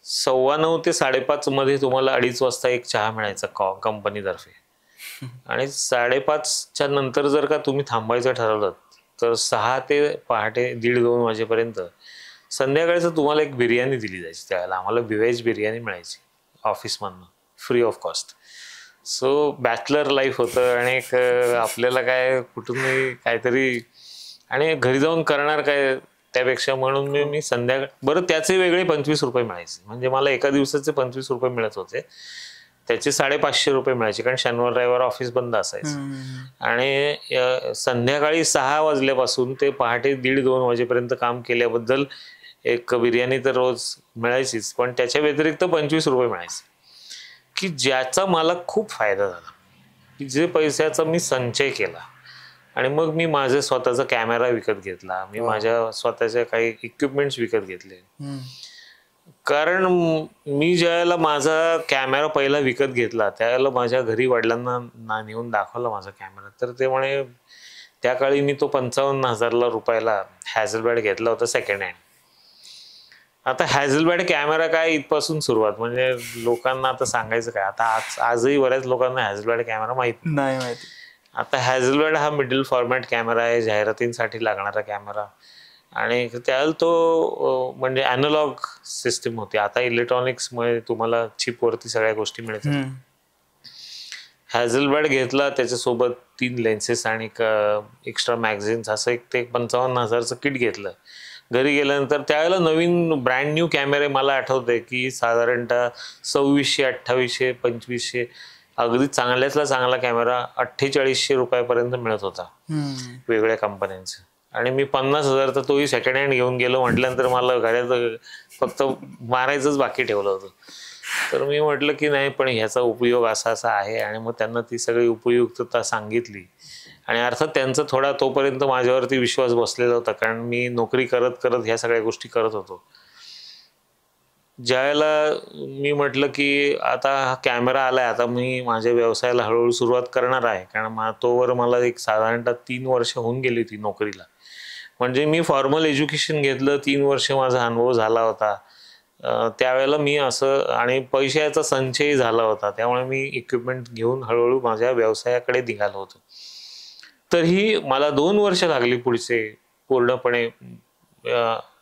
9:15 ते 5:30 मध्ये तुम्हाला 2:30 वाजता एक चहा मिळायचा कंपनीतर्फे. आणि 5:30च्या नंतर जर का तुम्ही थांबायचं ठरवलं तर 6 ते पहाटे 1:30-2 वाजेपर्यंत संध्याकाळचं तुम्हाला एक बिर्याणी दिली जायची. त्यावेळेला आम्हाला व्हेज बिर्याणी मिळायची ऑफिसमधनं free of cost. So bachelor life होतं आणि एक आपल्याला काय कुठूनही काहीतरी आणि घरी जाऊन करणार काय त्यापेक्षा म्हणून मी संध्याकाळ बरं त्याचे वेगळे 25 रुपये मिळायचे. म्हणजे मला एका दिवसाचे 25 रुपये मिळत होते, त्याचे 550 रुपये मिळायचे कारण शनिवार रविवार ऑफिस बंद असायचं. आणि संध्याकाळी 6 वाजल्यापासून ते पहाटे 1:30-2 वाजेपर्यंत काम केल्याबद्दल एक बिर्याणी तर रोज मिळायचीच, पण त्याच्या व्यतिरिक्त 25 रुपये मिळायचे की ज्याचा मला खूप फायदा झाला. की जे पैशाचा मी संचय केला आणि मग मी माझा स्वतःचा कॅमेरा विकत घेतला, मी माझ्या स्वतःच्या काही इक्विपमेंट्स विकत घेतले. कारण मी ज्यावेळेला माझा कॅमेरा पहिला विकत घेतला त्यावेळेला माझ्या घरी वडिलांना नेऊन दाखवला माझा कॅमेरा. तर ते म्हणे त्या काळी मी तो 55,000 रुपयाला हॅझलबॅड घेतला होता सेकंड हँड. आता हॅझलबॅड कॅमेरा काय इथपासून सुरुवात, म्हणजे लोकांना आता सांगायचं काय, आता आजही बऱ्याच लोकांना हॅझलबॅड कॅमेरा माहिती नाही. आता हॅझलबॅड हा मिडल फॉर्मॅट कॅमेरा आहे, जाहिरातींसाठी लागणारा कॅमेरा. आणि त्यावेळेला तो म्हणजे अॅनालॉग सिस्टीम होती. आता इलेक्ट्रॉनिक्समुळे तुम्हाला चिपवरती सगळ्या गोष्टी मिळतात. हॅझलबॅड घेतला, त्याच्यासोबत 3 लेन्सेस आणि एक्स्ट्रा मॅगझिन्स असं एक ते 55,000चं किट घेतलं. घरी गेल्यानंतर त्यावेळेला नवीन ब्रँड न्यू कॅमेरे मला आठवते की साधारणतः 2600, 2800, 2500 अगदी चांगल्यातला चांगला कॅमेरा 4800 रुपयापर्यंत मिळत होता वेगळ्या कंपन्यांचे. आणि मी 50,000 तर तोही सेकंड हँड घेऊन गेलो म्हटल्यानंतर मला घरात फक्त मारायचंच बाकी ठेवलं होतं. तर मी म्हटलं की नाही पण ह्याचा उपयोग असा असा आहे. आणि मग त्यांना ती सगळी उपयुक्तता सांगितली. आणि अर्थात त्यांचा थोडा तोपर्यंत माझ्यावरती विश्वास बसलेला होता कारण मी नोकरी करत करत ह्या सगळ्या गोष्टी करत होतो. ज्यावेळेला मी म्हटलं की आता हा कॅमेरा आलाय, आता मी माझ्या व्यवसायाला हळूहळू सुरुवात करणार आहे, कारण तोवर मला एक साधारणतः 3 वर्ष होऊन गेली होती नोकरीला. म्हणजे मी फॉर्मल एज्युकेशन घेतलं, 3 वर्ष माझा अनुभव झाला होता. त्यावेळेला मी असं आणि पैशाचा संचय झाला होता, त्यामुळे मी इक्विपमेंट घेऊन हळूहळू माझ्या व्यवसायाकडे निघालो होतो. तरीही मला 2 वर्ष लागली पुढचे पूर्णपणे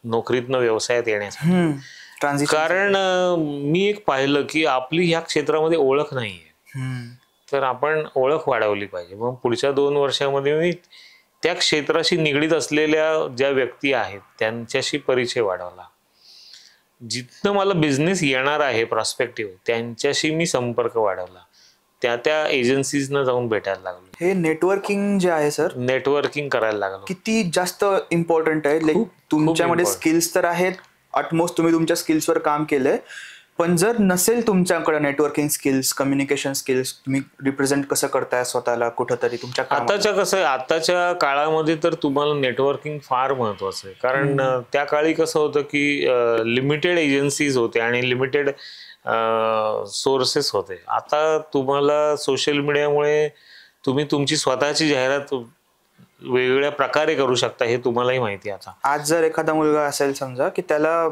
नोकरीतनं व्यवसायात येण्यासाठी. कारण मी एक पाहिलं की आपली ह्या क्षेत्रामध्ये ओळख नाहीये, तर आपण ओळख वाढवली पाहिजे. मग पुढच्या 2 वर्षामध्ये मी त्या क्षेत्राशी निगडीत असलेल्या ज्या व्यक्ती आहेत त्यांच्याशी परिचय वाढवला. जिथनं मला बिझनेस येणार आहे प्रॉस्पेक्टिव्ह त्यांच्याशी मी संपर्क वाढवला, त्या एजन्सीजना जाऊन भेटायला लागलो. हे नेटवर्किंग जे आहे सर, नेटवर्किंग करायला लागलो. किती जास्त इम्पॉर्टंट आहे. तुमच्यामध्ये स्किल्स तर आहेत, ऑलमोस्ट तुम्ही तुमच्या स्किल्सवर काम केलंय, पण जर नसेल तुमच्याकडे नेटवर्किंग स्किल्स, कम्युनिकेशन स्किल्स, तुम्ही रिप्रेझेंट कसं करताय स्वतःला कुठंतरी तुमच्या आताच्या काळामध्ये तर तुम्हाला नेटवर्किंग फार महत्वाचं आहे. कारण त्या काळी कसं होतं की लिमिटेड एजन्सीज होते आणि लिमिटेड सोर्सेस होते. आता तुम्हाला सोशल मीडियामुळे तुम्ही तुमची स्वतःची जाहिरात वेगवेगळ्या प्रकारे करू शकता, हे तुम्हालाही माहिती आहे. आता आज जर एखादा मुलगा असेल समजा की त्याला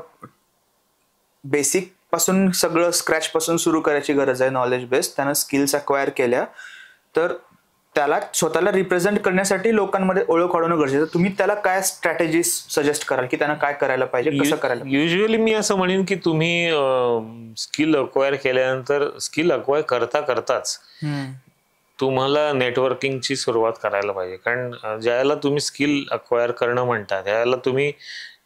बेसिक पासून सगळं स्क्रॅच पासून सुरू करायची गरज आहे, नॉलेज बेस, त्यानं स्किल्स अक्वायर केल्या, तर त्याला स्वतःला रिप्रेझेंट करण्यासाठी लोकांमध्ये ओळख वाढवणं गरजेचं. तुम्ही त्याला काय स्ट्रॅटेजी सजेस्ट कराल की त्यांना काय करायला पाहिजे, कसं करायला? युजली मी असं म्हणेन की तुम्ही स्किल अक्वायर केल्यानंतर, स्किल अक्वायर करताच तुम्हाला नेटवर्किंगची सुरुवात करायला पाहिजे. कारण ज्याला तुम्ही स्किल अक्वायर करणं म्हणता त्याला तुम्ही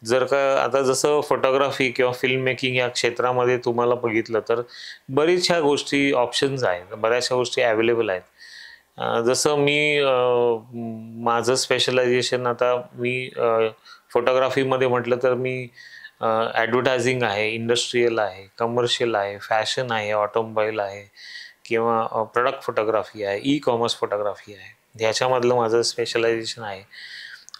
जर का आता जसं फोटोग्राफी किंवा फिल्म मेकिंग या क्षेत्रामध्ये तुम्हाला बघितलं तर बरीचशा गोष्टी ऑप्शन्स आहेत, बऱ्याचशा गोष्टी अवेलेबल आहेत. जसं मी माझं स्पेशलायझेशन आता मी फोटोग्राफीमध्ये म्हटलं तर मी ॲडव्हर्टायझिंग आहे, इंडस्ट्रीयल आहे, कमर्शियल आहे, फॅशन आहे, ऑटोमोबाईल आहे किंवा प्रोडक्ट फोटोग्राफी आहे, ई कॉमर्स फोटोग्राफी आहे, ह्याच्यामधलं माझं स्पेशलायझेशन आहे.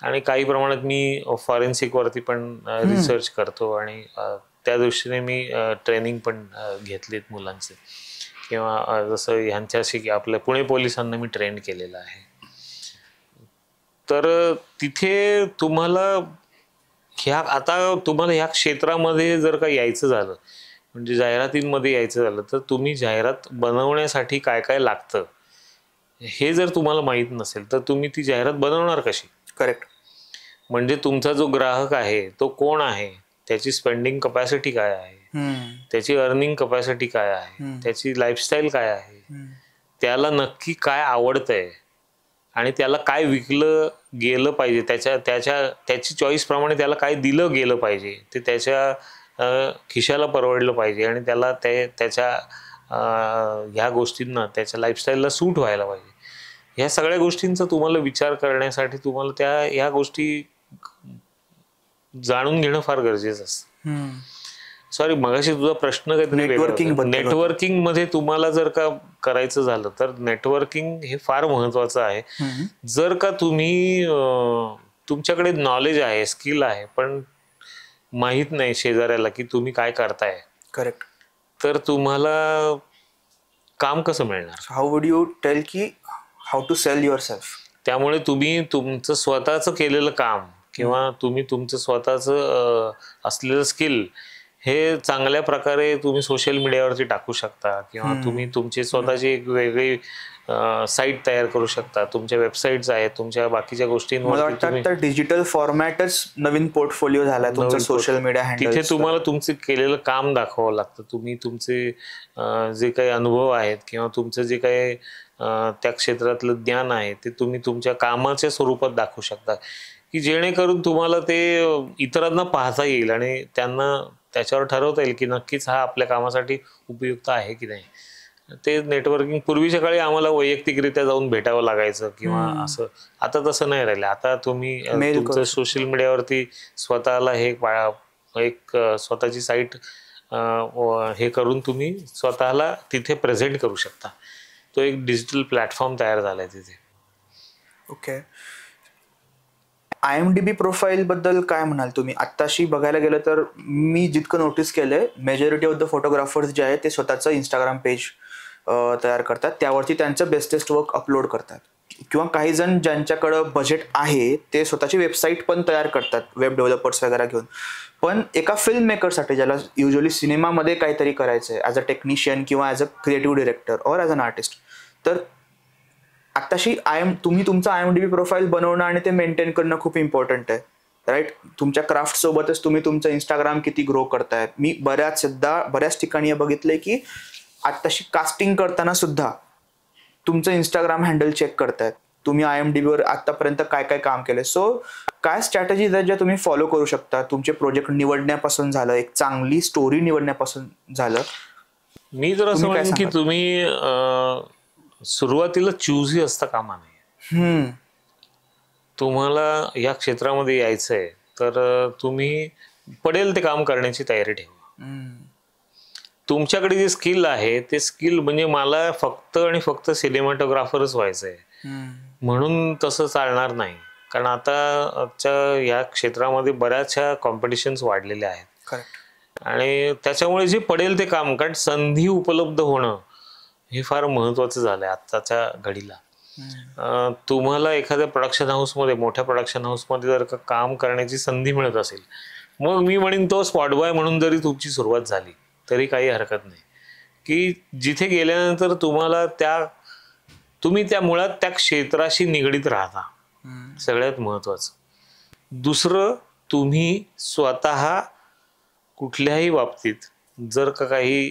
आणि काही प्रमाणात मी फॉरेन्सिकवरती पण रिसर्च करतो आणि त्या दृष्टीने मी ट्रेनिंग पण घेतलीत मुलांचे, किंवा जसं ह्यांच्याशी आपल्या पुणे पोलिसांना मी ट्रेन केलेलं आहे. तर तिथे तुम्हाला तुम्हाला ह्या क्षेत्रामध्ये जर का यायचं झालं, म्हणजे जाहिरातींमध्ये यायचं झालं, तर तुम्ही जाहिरात बनवण्यासाठी काय काय लागतं हे जर तुम्हाला माहीत नसेल तर तुम्ही ती जाहिरात बनवणार कशी? करेक्ट. म्हणजे तुमचा जो ग्राहक आहे तो कोण आहे, त्याची स्पेंडिंग कपॅसिटी काय आहे, त्याची अर्निंग कपॅसिटी काय आहे, त्याची लाईफस्टाईल काय आहे, त्याला नक्की काय आवडतंय आणि त्याला काय विकलं गेलं पाहिजे, त्याची चॉईस प्रमाणे त्याला काय दिलं गेलं पाहिजे, ते त्याच्या खिशाला परवडलं पाहिजे आणि त्याला त्याच्या ह्या गोष्टींना त्याच्या लाईफस्टाईलला सूट व्हायला पाहिजे. ह्या सगळ्या गोष्टींचा तुम्हाला विचार करण्यासाठी तुम्हाला ह्या गोष्टी जाणून घेणं फार गरजेचं असतं. सॉरी, मगाशी तुझा प्रश्न काहीतरी नेटवर्किंग मध्ये तुम्हाला जर का करायचं झालं तर नेटवर्किंग हे फार महत्वाचं आहे. जर का तुम्ही तुमच्याकडे नॉलेज आहे, स्किल आहे, पण माहित नाही शेजाऱ्याला की तुम्ही काय करताय, करेक्ट, तर तुम्हाला काम कसं मिळणार? हाऊ वुड यू टेल की how to sell yourself? त्यामुळे तुम्ही तुमचं स्वतःचं केलेलं काम किंवा तुम्ही तुमचं स्वतःचं असलेलं स्किल हे चांगल्या प्रकारे तुम्ही सोशल मीडियावरती टाकू शकता, किंवा तुम्ही तुमची स्वतःची एक वेगळी साईट तयार करू शकता. तुमच्या वेबसाईट्स आहेत, तुमच्या बाकीच्या गोष्टींवर डिजिटल फॉर्मॅटच नवीन पोर्टफोलिओ झाला तुमचा सोशल मीडिया हँडल. तिथे तुम्हाला तुमचं केलेलं काम दाखवावं लागतं. तुम्ही तुमचे जे काही अनुभव आहेत किंवा तुमचं जे काही त्या क्षेत्रातलं ज्ञान आहे ते तुम्ही तुमच्या कामाच्या स्वरूपात दाखवू शकता, की जेणेकरून तुम्हाला ते इतरांना पाहता येईल आणि त्यांना त्याच्यावर ठरवता येईल की नक्कीच हा आपल्या कामासाठी उपयुक्त आहे की नाही. ते नेटवर्किंग पूर्वीच्या काळी आम्हाला वैयक्तिकरित्या जाऊन भेटावं लागायचं किंवा असं, आता तसं नाही राहिलं. आता तुम्ही तुमचं सोशल मीडियावरती स्वतःला एक स्वतःची साईट हे करून तुम्ही स्वतःला तिथे प्रेझेंट करू शकता. तो एक डिजिटल प्लॅटफॉर्म तयार झालाय तिथे. ओके. IMDb प्रोफाईल बद्दल काय म्हणाल तुम्ही? आत्ताशी बघायला गेलं तर मी जितकं नोटीस केलंय, मेजॉरिटी ऑफ द फोटोग्राफर्स जे आहेत ते स्वतःचं इंस्टाग्राम पेज तयार करतात, त्यावरती त्यांचं बेस्टेस्ट वर्क अपलोड करतात, किंवा काही जण ज्यांच्याकडं बजेट आहे ते स्वतःची वेबसाईट पण तयार करतात, वेब डेव्हलपर्स वगैरे घेऊन. पण एका फिल्म मेकरसाठी ज्याला युजली सिनेमामध्ये काहीतरी करायचं आहे ॲज अ टेक्निशियन किंवा as a creative director or as an artist, तर आत्ताशी तुम्ही तुमचं IMDb प्रोफाईल बनवणं आणि ते मेंटेन करणं खूप इम्पॉर्टंट आहे, राईट? तुमच्या क्राफ्ट सोबतच तुम्ही तुमचं इंस्टाग्राम किती ग्रो करताय. मी बऱ्याच ठिकाणी बघितलंय की आत्ताशी कास्टिंग करताना सुद्धा तुमचं इंस्टाग्राम हँडल चेक करतायत, तुम्ही IMDbवर आतापर्यंत काय काय काम केलंय. सो काय स्ट्रॅटेजीज आहेत ज्या तुम्ही फॉलो करू शकता, तुमचे प्रोजेक्ट निवडण्यापासून झालं, एक चांगली स्टोरी निवडण्यापासून झालं? मी जर असं म्हणेन की तुम्ही सुरुवातीला चूजही असता कामा नये. तुम्हाला या क्षेत्रामध्ये यायचंय तर तुम्ही पडेल ते काम करण्याची तयारी ठेवा. तुमच्याकडे जे स्किल आहे ते स्किल, म्हणजे मला फक्त आणि फक्त सिनेमॅटोग्राफरच व्हायचंय म्हणून तसं चालणार नाही. कारण आताच्या या क्षेत्रामध्ये बऱ्याचशा कॉम्पिटिशन्स वाढलेल्या आहेत आणि त्याच्यामुळे जे पडेल ते काम, कारण संधी उपलब्ध होणं हे फार महत्वाचं झालंय आत्ताच्या घडीला. तुम्हाला एखाद्या प्रोडक्शन हाऊसमध्ये, मोठ्या प्रोडक्शन हाऊसमध्ये जर का काम करण्याची संधी मिळत असेल, मग मी म्हणेन तो स्पॉट बॉय म्हणून जरी तुमची सुरुवात झाली तरी काही हरकत नाही. की जिथे गेल्यानंतर तुम्ही त्या मुळात त्या क्षेत्राशी निगडीत राहता, सगळ्यात महत्वाचं. दुसरं, तुम्ही स्वतः कुठल्याही बाबतीत जर का काही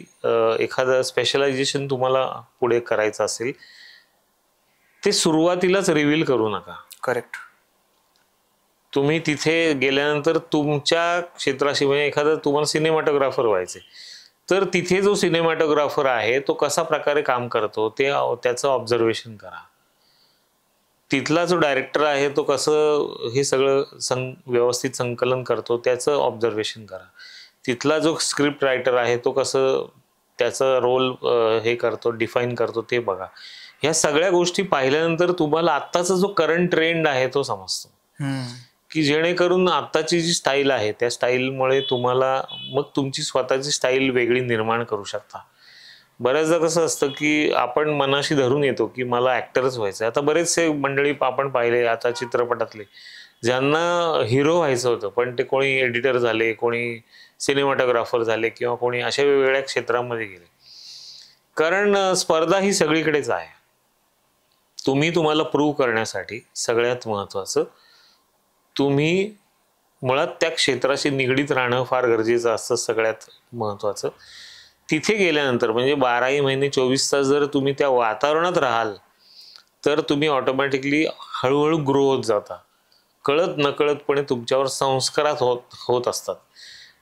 एखादं स्पेशलायझेशन तुम्हाला पुढे करायचं असेल, ते सुरुवातीलाच रिव्हील करू नका. करेक्ट. तुम्ही तिथे गेल्यानंतर तुमच्या क्षेत्राशी, म्हणजे एखादा तुम्हाला सिनेमॅटोग्राफर व्हायचे, तर तिथे जो सिनेमॅटोग्राफर आहे तो कसा प्रकारे काम करतो त्याचं ऑब्झर्वेशन करा. तिथला जो डायरेक्टर आहे तो कसं हे सगळं व्यवस्थित संकलन करतो त्याचं ऑब्झर्वेशन करा. तिथला जो स्क्रिप्ट रायटर आहे तो कसं त्याचा रोल हे करतो, डिफाईन करतो, ते बघा. ह्या सगळ्या गोष्टी पाहिल्यानंतर तुम्हाला आत्ताचा जो करंट ट्रेंड आहे तो समजतो, की जेणेकरून आत्ताची जी स्टाईल आहे त्या स्टाईलमुळे तुम्हाला मग तुमची स्वतःची स्टाईल वेगळी निर्माण करू शकता. बऱ्याचदा कसं असतं की आपण मनाशी धरून येतो की मला ॲक्टरच व्हायचं. आता बरेचसे मंडळी आपण पाहिले आता चित्रपटातले, ज्यांना हिरो व्हायचं होतं पण ते कोणी एडिटर झाले, कोणी सिनेमॅटोग्राफर झाले, किंवा कोणी अशा वेगवेगळ्या क्षेत्रामध्ये गेले. कारण स्पर्धा ही सगळीकडेच आहे. तुम्हाला प्रूव्ह करण्यासाठी सगळ्यात महत्त्वाचं, तुम्ही मुळात त्या क्षेत्राशी निगडीत राहणं फार गरजेचं असतं, सगळ्यात महत्त्वाचं. तिथे गेल्यानंतर म्हणजे 12ही महिने 24 तास जर तुम्ही त्या वातावरणात राहाल तर तुम्ही ऑटोमॅटिकली हळूहळू ग्रो होत जाता. कळत नकळतपणे तुमच्यावर संस्कारात होत असतात,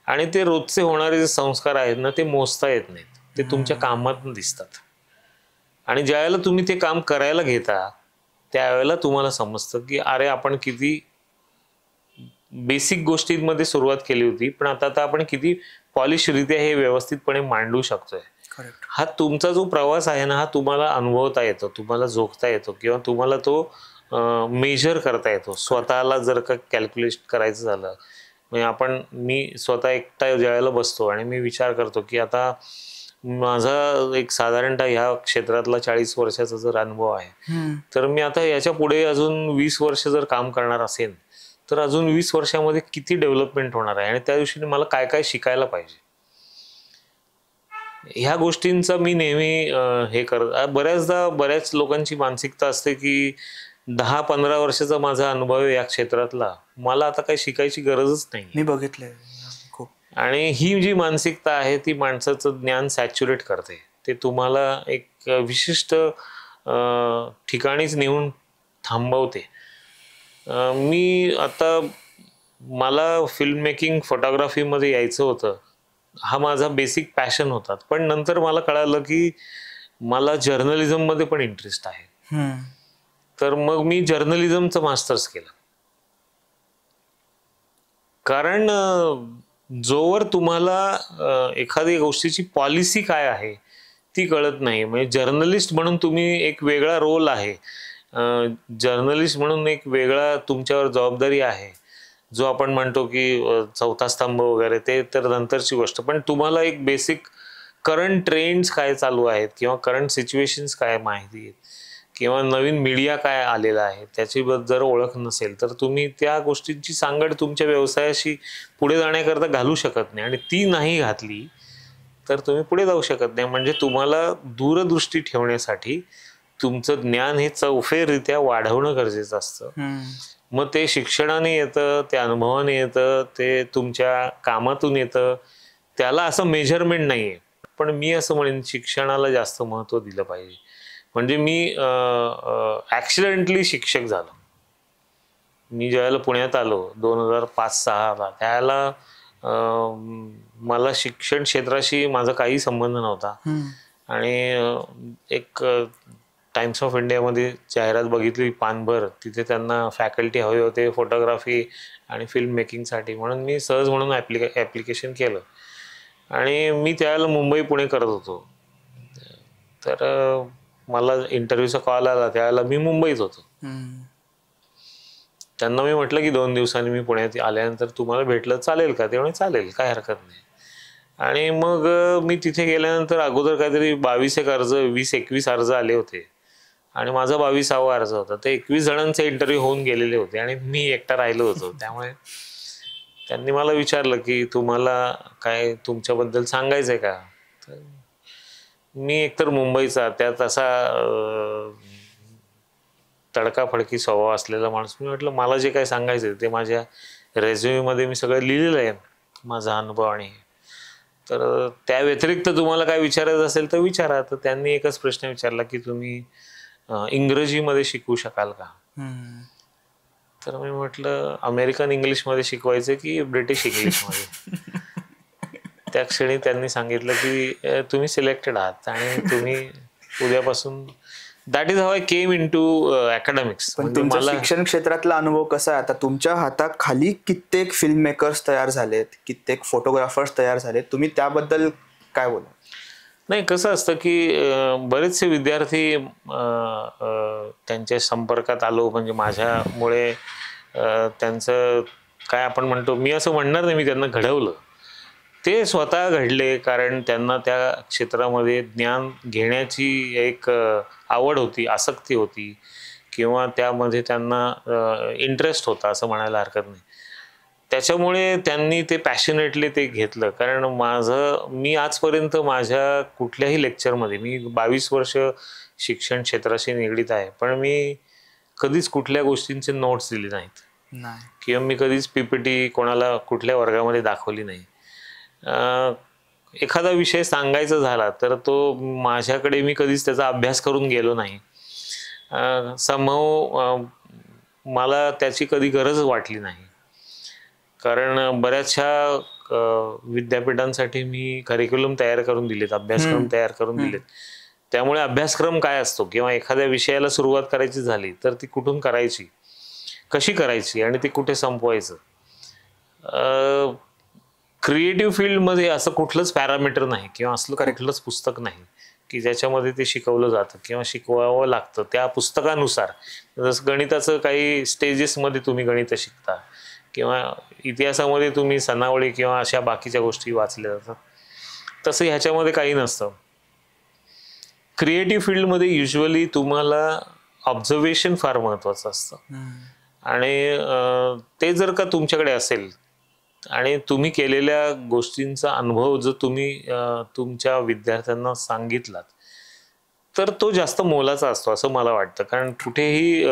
आणि ते रोजचे होणारे जे संस्कार आहेत ना, ते मोजता येत नाहीत, ते तुमच्या कामात दिसतात. आणि ज्यावेळेला तुम्ही ते काम करायला घेता त्यावेळेला तुम्हाला समजतं की अरे आपण किती बेसिक गोष्टींमध्ये सुरुवात केली होती, पण आता आपण किती पॉलिशरित्या हे व्यवस्थितपणे मांडू शकतोय. हा तुमचा जो प्रवास आहे ना, हा तुम्हाला अनुभवता येतो, तुम्हाला जोखता येतो, किंवा तुम्हाला तो मेजर करता येतो. स्वतःला जर का कॅल्क्युलेट करायचं झालं, म्हणजे मी स्वतः एकटा ज्यावेळेला बसतो आणि मी विचार करतो की आता माझा एक साधारणतः ह्या क्षेत्रातला 40 वर्षाचा जर अनुभव आहे, तर मी आता याच्या पुढे अजून 20 वर्ष जर काम करणार असेल तर अजून 20 वर्षामध्ये किती डेव्हलपमेंट होणार आहे, आणि त्या दिवशी मला काय काय शिकायला पाहिजे. ह्या गोष्टींचा मी नेहमी हे करत. बऱ्याच लोकांची मानसिकता असते की 10-15 वर्षाचा माझा अनुभव आहे या क्षेत्रातला, मला आता काही शिकायची गरजच नाही. मी बघितलंय खूप. आणि ही जी मानसिकता आहे ती माणसाचं ज्ञान सॅच्युरेट करते. ते तुम्हाला एक विशिष्ट ठिकाणीच नेऊन थांबवते. मला फिल्म मेकिंग, फोटोग्राफीमध्ये यायचं होतं, हा माझा बेसिक पॅशन होता. पण नंतर मला कळालं की मला जर्नलिझममध्ये पण इंटरेस्ट आहे. तर मग मी जर्नलिझमचं मास्टर्स केलं. कारण जोवर तुम्हाला एखाद्या गोष्टीची पॉलिसी काय आहे ती कळत नाही, म्हणजे जर्नलिस्ट म्हणून तुम्ही एक वेगळा रोल आहे, जर्नलिस्ट म्हणून एक वेगळा तुमच्यावर जबाबदारी आहे, जो आपण म्हणतो की चौथा स्तंभ वगैरे, ते तर नंतरची गोष्ट. पण तुम्हाला एक बेसिक करंट ट्रेंड्स काय चालू आहेत, किंवा करंट सिच्युएशन्स काय माहिती आहेत, किंवा नवीन मीडिया काय आलेला आहे त्याची जर ओळख नसेल तर तुम्ही त्या गोष्टींची सांगड तुमच्या व्यवसायाशी पुढे जाण्याकरता घालू शकत नाही. आणि ती नाही घातली तर तुम्ही पुढे जाऊ शकत नाही. म्हणजे तुम्हाला दूरदृष्टी ठेवण्यासाठी तुमचं ज्ञान हे चौफेररित्या वाढवणं गरजेचं असतं. मग ते शिक्षणाने येतं, ते अनुभवाने येतं, ते तुमच्या कामातून येतं. त्याला असं मेजरमेंट नाही आहे. पण मी असं म्हणेन शिक्षणाला जास्त महत्त्व दिलं पाहिजे. म्हणजे मी ॲक्सिडेंटली शिक्षक झालो. मी ज्यावेळेला पुण्यात आलो 2005-06ला, त्यावेळेला मला शिक्षण क्षेत्राशी माझा काही संबंध नव्हता. आणि एक टाइम्स ऑफ इंडियामध्ये जाहिरात बघितली पानभर, तिथे त्यांना फॅकल्टी हवे होते फोटोग्राफी आणि फिल्म मेकिंगसाठी. म्हणून मी सहज म्हणून ॲप्लिकेशन केलं. आणि मी त्यावेळेला मुंबई पुणे करत होतो. तर मला इंटरव्ह्यूचा कॉल आला, त्यावेळेला मी मुंबईत होतो. त्यांना मी म्हटलं की 2 दिवसांनी मी पुण्यात आल्यानंतर तुम्हाला भेटलं चालेल का? ते म्हणे चालेल, काय हरकत नाही. आणि मग मी तिथे गेल्यानंतर अगोदर काहीतरी 22 एक अर्ज, 20-21 अर्ज आले होते. आणि माझा 22वा अर्ज होता. ते 21 जणांचे इंटरव्ह्यू होऊन गेलेले होते आणि मी एकटा राहिलो होतो. त्यामुळे त्यांनी मला विचारलं की तुम्हाला काय तुमच्याबद्दल सांगायचंय का. तर मी एकतर मुंबईचा, त्यात असा तडकाफडकी स्वभाव असलेला माणूस. मी म्हटलं मला जे काय सांगायचं ते माझ्या रेझ्युमेमध्ये मी सगळं लिहिलेलं आहे, माझा अनुभव. आणि तर त्या व्यतिरिक्त तुम्हाला काय विचारायचं असेल तर विचारा. तर त्यांनी एकच प्रश्न विचारला की तुम्ही इंग्रजीमध्ये शिकवू शकाल का. तर मी म्हटलं अमेरिकन इंग्लिशमध्ये शिकवायचं की ब्रिटिश इंग्लिशमध्ये. त्या क्षणी त्यांनी सांगितलं की तुम्ही सिलेक्टेड आहात आणि तुम्ही उद्यापासून. That is how I came into academics. पण तुमच्या शिक्षण क्षेत्रातला अनुभव कसा आहे? आता तुमच्या हाताखाली कित्येक फिल्म मेकर्स तयार झालेत, कित्येक फोटोग्राफर्स तयार झालेत, तुम्ही त्याबद्दल काय बोला? नाही, कसं असतं की बरेचसे विद्यार्थी त्यांच्या संपर्कात आलो म्हणजे माझ्यामुळे त्यांचं काय आपण म्हणतो, मी असं म्हणणार नाही मी त्यांना घडवलं. ते स्वतः घडले कारण त्यांना त्या क्षेत्रामध्ये ज्ञान घेण्याची एक आवड होती, आसक्ती होती किंवा त्यामध्ये त्यांना इंटरेस्ट होता असं म्हणायला हरकत नाही. त्याच्यामुळे त्यांनी ते पॅशनेटली ते घेतलं. कारण मी आजपर्यंत माझ्या कुठल्याही लेक्चरमध्ये, मी 22 वर्ष शिक्षण क्षेत्राशी निगडीत आहे, पण मी कधीच कुठल्या गोष्टींचे नोट्स दिले नाहीत किंवा मी कधीच PPT कोणाला कुठल्या वर्गामध्ये दाखवली नाही. एखादा विषय सांगायचा झाला तर तो माझ्याकडे मी कधीच त्याचा अभ्यास करून गेलो नाही. समहाऊ मला त्याची कधी गरज वाटली नाही. कारण बऱ्याचशा विद्यापीठांसाठी मी करिक्युलम तयार करून दिलेत, अभ्यासक्रम तयार करून दिलेत. त्यामुळे अभ्यासक्रम काय असतो किंवा एखाद्या विषयाला सुरुवात करायची झाली तर ती कुठून करायची, कशी करायची आणि ती कुठे संपवायचं. क्रिएटिव्ह फील्डमध्ये असं कुठलंच पॅरामीटर नाही किंवा असलं कुठलंच पुस्तक नाही की ज्याच्यामध्ये ते शिकवलं जातं किंवा शिकवावं लागतं त्या पुस्तकानुसार. जसं गणिताचं काही स्टेजेसमध्ये तुम्ही गणित शिकता किंवा इतिहासामध्ये तुम्ही सनावळी किंवा अशा बाकीच्या गोष्टी वाचल्या जातात, तसं ह्याच्यामध्ये काही नसतं. क्रिएटिव्ह फील्डमध्ये युजली तुम्हाला ऑब्झर्वेशन फार महत्त्वाचं असतं आणि ते जर का तुमच्याकडे असेल आणि तुम्ही केलेल्या गोष्टींचा अनुभव जर तुम्ही तुमच्या विद्यार्थ्यांना सांगितलात तर तो जास्त मोलाचा असतो असं मला वाटतं. कारण कुठेही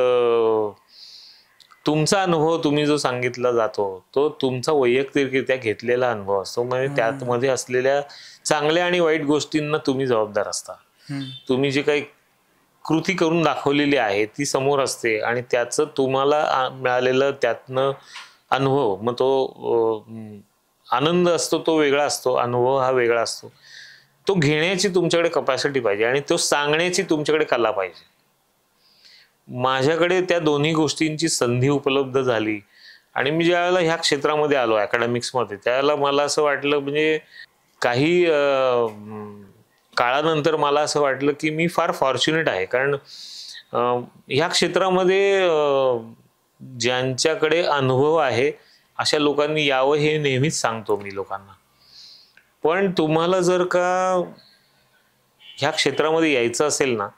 तुमचा अनुभव तुम्ही जो सांगितला जातो तो तुमचा वैयक्तिकरित्या घेतलेला अनुभव असतो. म्हणजे त्यामध्ये असलेल्या चांगल्या आणि वाईट गोष्टींना तुम्ही जबाबदार असता. तुम्ही जे काही कृती करून दाखवलेली आहे ती समोर असते आणि त्याचं तुम्हाला मिळालेलं त्यातनं अनुभव, मग तो आनंद असतो तो वेगळा असतो, अनुभव हा वेगळा असतो. तो घेण्याची तुमच्याकडे कपॅसिटी पाहिजे आणि तो सांगण्याची तुमच्याकडे कला पाहिजे. माझ्याकडे त्या दोन्ही गोष्टींची संधी उपलब्ध झाली आणि मी ज्यावेळेला ह्या क्षेत्रामध्ये आलो अकॅडमिक्समध्ये त्यावेळेला मला असं वाटलं, म्हणजे काही काळानंतर मला असं वाटलं की मी फार फॉर्च्युनेट आहे. कारण ह्या क्षेत्रामध्ये ज्यांच्याकडे अनुभव आहे अशा लोकांनी यावं हे नेहमीच सांगतो मी लोकांना. पण तुम्हाला जर का ह्या क्षेत्रामध्ये यायचं असेल ना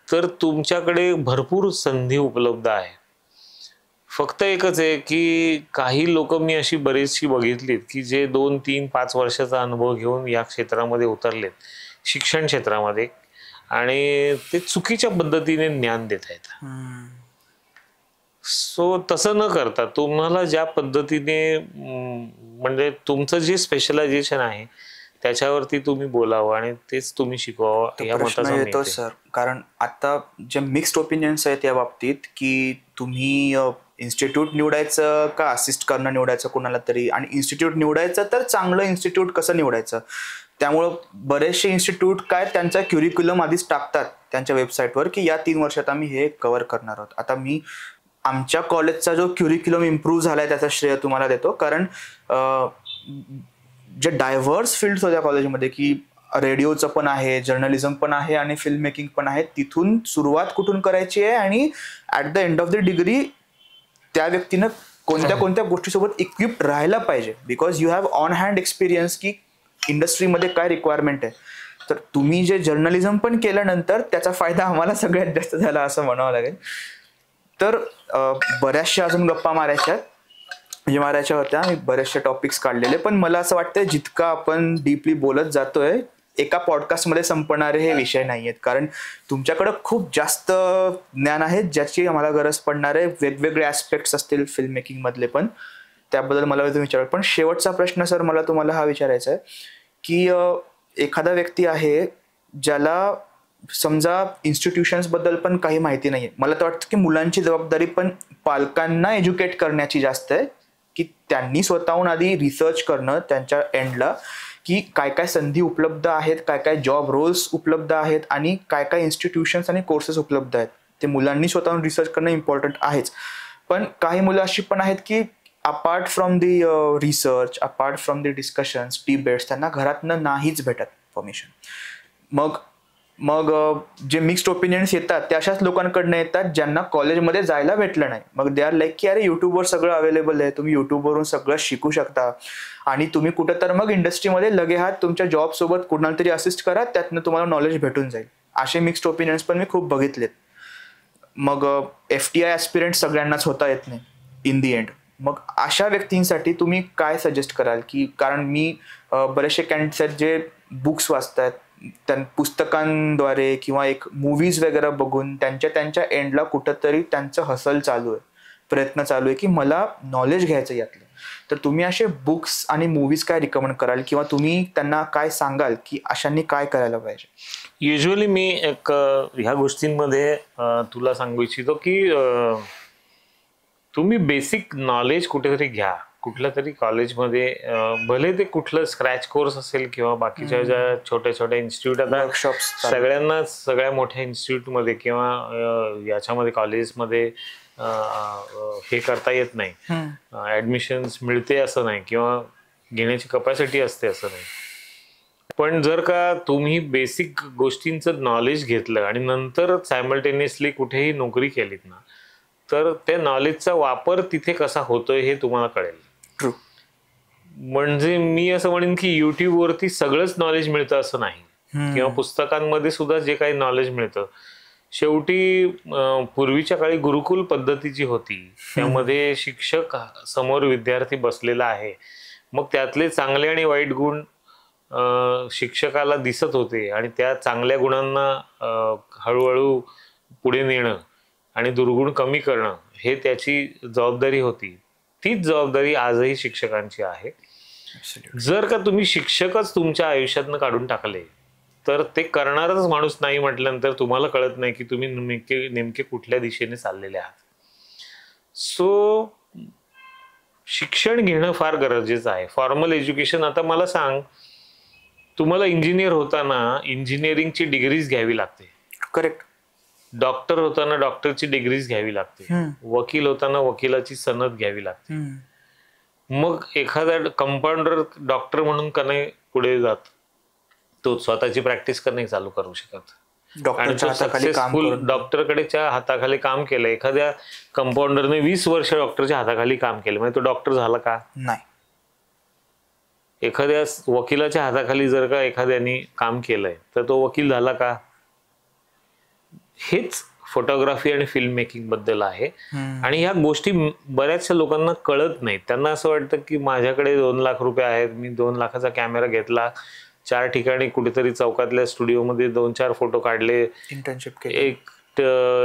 तर तुमच्याकडे भरपूर संधी उपलब्ध आहे. फक्त एकच आहे की काही लोक मी अशी बरीचशी बघितलीत की जे 2, 3, 5 वर्षाचा अनुभव घेऊन या क्षेत्रामध्ये उतरलेत शिक्षण क्षेत्रामध्ये आणि ते चुकीच्या पद्धतीने ज्ञान देत आहेत. सो तसं न करता तुम्हाला ज्या पद्धतीने म्हणजे तुमचं जे स्पेशलायझेशन आहे त्याच्यावरती तुम्ही बोलावं आणि तेच तुम्ही शिकवावं या मताचा येतो सर. कारण आता जे मिक्स्ड ओपिनियन्स आहेत या बाबतीत की तुम्ही इन्स्टिट्यूट निवडायचं का असिस्ट करणं निवडायचं कोणाला तरी, आणि इन्स्टिट्यूट निवडायचं तर चांगलं इन्स्टिट्यूट कसं निवडायचं. त्यामुळं बरेचसे इन्स्टिट्यूट काय त्यांचा क्युरिक्युलम आधीच टाकतात त्यांच्या वेबसाईटवर की या 3 वर्षात आम्ही हे कव्हर करणार आहोत. आता मी आमच्या कॉलेजचा जो क्युरिक्युलम इम्प्रूव्ह झालाय त्याचं श्रेय तुम्हाला देतो. कारण जे डायव्हर्स फील्ड्स होत्या कॉलेजमध्ये की रेडिओचं पण आहे, जर्नलिझम पण आहे आणि फिल्म मेकिंग पण आहे, तिथून सुरुवात कुठून करायची आहे आणि at the end of the degree त्या व्यक्तीनं कोणत्या कोणत्या गोष्टीसोबत इक्विप्ड राहायला पाहिजे. Because you have on hand experience की इंडस्ट्रीमध्ये काय रिक्वायरमेंट आहे. तर तुम्ही जे जर्नलिझम पण केल्यानंतर त्याचा फायदा आम्हाला सगळ्यात जास्त झाला असं म्हणावं लागेल. तर बऱ्याचशा अजून गप्पा मारायच्या होत्या, मी बरेचसे टॉपिक्स काढलेले, पण मला असं वाटतं जितका आपण डीपली बोलत जातोय एका पॉडकास्टमध्ये संपणारे हे विषय नाही आहेत, कारण तुमच्याकडं खूप जास्त ज्ञान आहे ज्याची आम्हाला गरज पडणार आहे. वेगवेगळे ऍस्पेक्ट्स असतील फिल्म मेकिंग मधले पण, त्याबद्दल मला तुम्ही विचाराल. पण शेवटचा प्रश्न सर मला तुम्हाला हा विचारायचा आहे की एखादा व्यक्ती आहे ज्याला समजा इन्स्टिट्यूशन्स बद्दल पण काही माहिती नाहीये, मला तर वाटतं की मुलांची जबाबदारी पण पालकांना एज्युकेट करण्याची जास्त आहे, की त्यांनी स्वतःहून आधी रिसर्च करणं त्यांच्या एंडला की काय काय संधी उपलब्ध आहेत, काय काय जॉब रोल्स उपलब्ध आहेत आणि काय काय इन्स्टिट्यूशन्स आणि कोर्सेस उपलब्ध आहेत, ते मुलांनी स्वतःहून रिसर्च करणं इम्पॉर्टंट आहेच. पण काही मुलं अशी पण आहेत की apart from the research, apart from the discussions, debates, त्यांना घरातनं नाहीच भेटत इन्फॉर्मेशन. मग जे मिक्स्ड ओपिनियन्स येतात ते अशाच लोकांकडनं येतात ज्यांना कॉलेजमध्ये जायला भेटलं नाही. मग दे आर लाईक की अरे युट्यूबवर सगळं अवेलेबल आहे, तुम्ही युट्यूबवरून सगळं शिकू शकता आणि तुम्ही कुठं तर मग इंडस्ट्रीमध्ये लगे हात तुमच्या जॉब सोबत कुणाला तरी असिस्ट करा, त्यातनं तुम्हाला नॉलेज भेटून जाईल. असे मिक्स्ड ओपिनियन्स पण मी खूप बघितलेत. मग FTI ॲस्पिरंट सगळ्यांनाच होता येत नाही इन दी एंड. मग अशा व्यक्तींसाठी तुम्ही काय सजेस्ट कराल? की कारण मी बरेचसे कॅन्डिडेट्स आहेत जे बुक्स वाचतात, पुस्तकांद्वारे किंवा एक मूवीज वगैरे बघून त्यांच्या एंडला कुठंतरी त्यांचं हसल चालू आहे, प्रयत्न चालू आहे की मला नॉलेज घ्यायचं यातलं. तर तुम्ही असे बुक्स आणि मूवीज काय रिकमेंड कराल किंवा तुम्ही त्यांना काय सांगाल की अशांनी काय करायला पाहिजे? युजली मी एक ह्या गोष्टींमध्ये तुला सांगू इच्छितो की तुम्ही बेसिक नॉलेज कुठेतरी घ्या, कुठल्या तरी कॉलेजमध्ये, भले ते कुठलं स्क्रॅच कोर्स असेल किंवा बाकीच्या ज्या छोट्या छोट्या इन्स्टिट्यूट, आता वर्कशॉप्स सगळ्यांना सगळ्या मोठ्या इन्स्टिट्यूटमध्ये किंवा याच्यामध्ये कॉलेजमध्ये हे करता येत नाही, ऍडमिशन्स मिळते असं नाही किंवा घेण्याची कपॅसिटी असते असं नाही. पण जर का तुम्ही बेसिक गोष्टींचं नॉलेज घेतलं आणि नंतर सायमल्टेनियसली कुठेही नोकरी केलीत ना, तर त्या नॉलेजचा वापर तिथे कसा होतोय हे तुम्हाला कळेल. ट्रू. म्हणजे मी असं म्हणेन की युट्यूबवरती सगळंच नॉलेज मिळतं असं नाही, किंवा पुस्तकांमध्ये सुद्धा जे काही नॉलेज मिळतं, शेवटी पूर्वीच्या काळी गुरुकुल पद्धती जी होती त्यामध्ये शिक्षक समोर विद्यार्थी बसलेला आहे, मग त्यातले चांगले आणि वाईट गुण शिक्षकाला दिसत होते आणि त्या चांगल्या गुणांना हळूहळू पुढे नेणं आणि दुर्गुण कमी करणं हे त्याची जबाबदारी होती. तीच जबाबदारी आजही शिक्षकांची आहे. जर का तुम्ही शिक्षकच तुमच्या आयुष्यातनं काढून टाकले तर ते करणारच माणूस नाही म्हटल्यानंतर तुम्हाला कळत नाही की तुम्ही नेमके कुठल्या दिशेने चाललेले आहात. सो शिक्षण घेणं फार गरजेचं आहे, फॉर्मल एज्युकेशन. आता मला सांग, तुम्हाला इंजिनियर होताना इंजिनिअरिंगची डिग्रीज घ्यावी लागते, करेक्ट. डॉक्टर होताना डॉक्टरची डिग्रीज घ्यावी लागते, वकील होताना वकिलाची सनद घ्यावी लागते. मग एखादा कंपाऊंडर डॉक्टर म्हणून का नाही पुढे जात, तो स्वतःची प्रॅक्टिस का नाही चालू करू शकत? सक्सेसफुल डॉक्टरकडेच्या हाताखाली काम केलं, एखाद्या कंपाऊंडरने 20 वर्ष डॉक्टरच्या हाताखाली काम केलं, म्हणजे तो डॉक्टर झाला का? नाही. एखाद्या वकिलाच्या हाताखाली जर का एखाद्याने काम केलंय तर तो वकील झाला का? हेच फोटोग्राफी आणि फिल्म मेकिंग बद्दल आहे. आणि ह्या गोष्टी बऱ्याचशा लोकांना कळत नाहीत. त्यांना असं वाटतं की माझ्याकडे 2 लाख रुपये आहेत, मी 2 लाखाचा कॅमेरा घेतला, 4 ठिकाणी कुठेतरी चौकातल्या स्टुडिओमध्ये 2-4 फोटो काढले, इंटर्नशिप केली,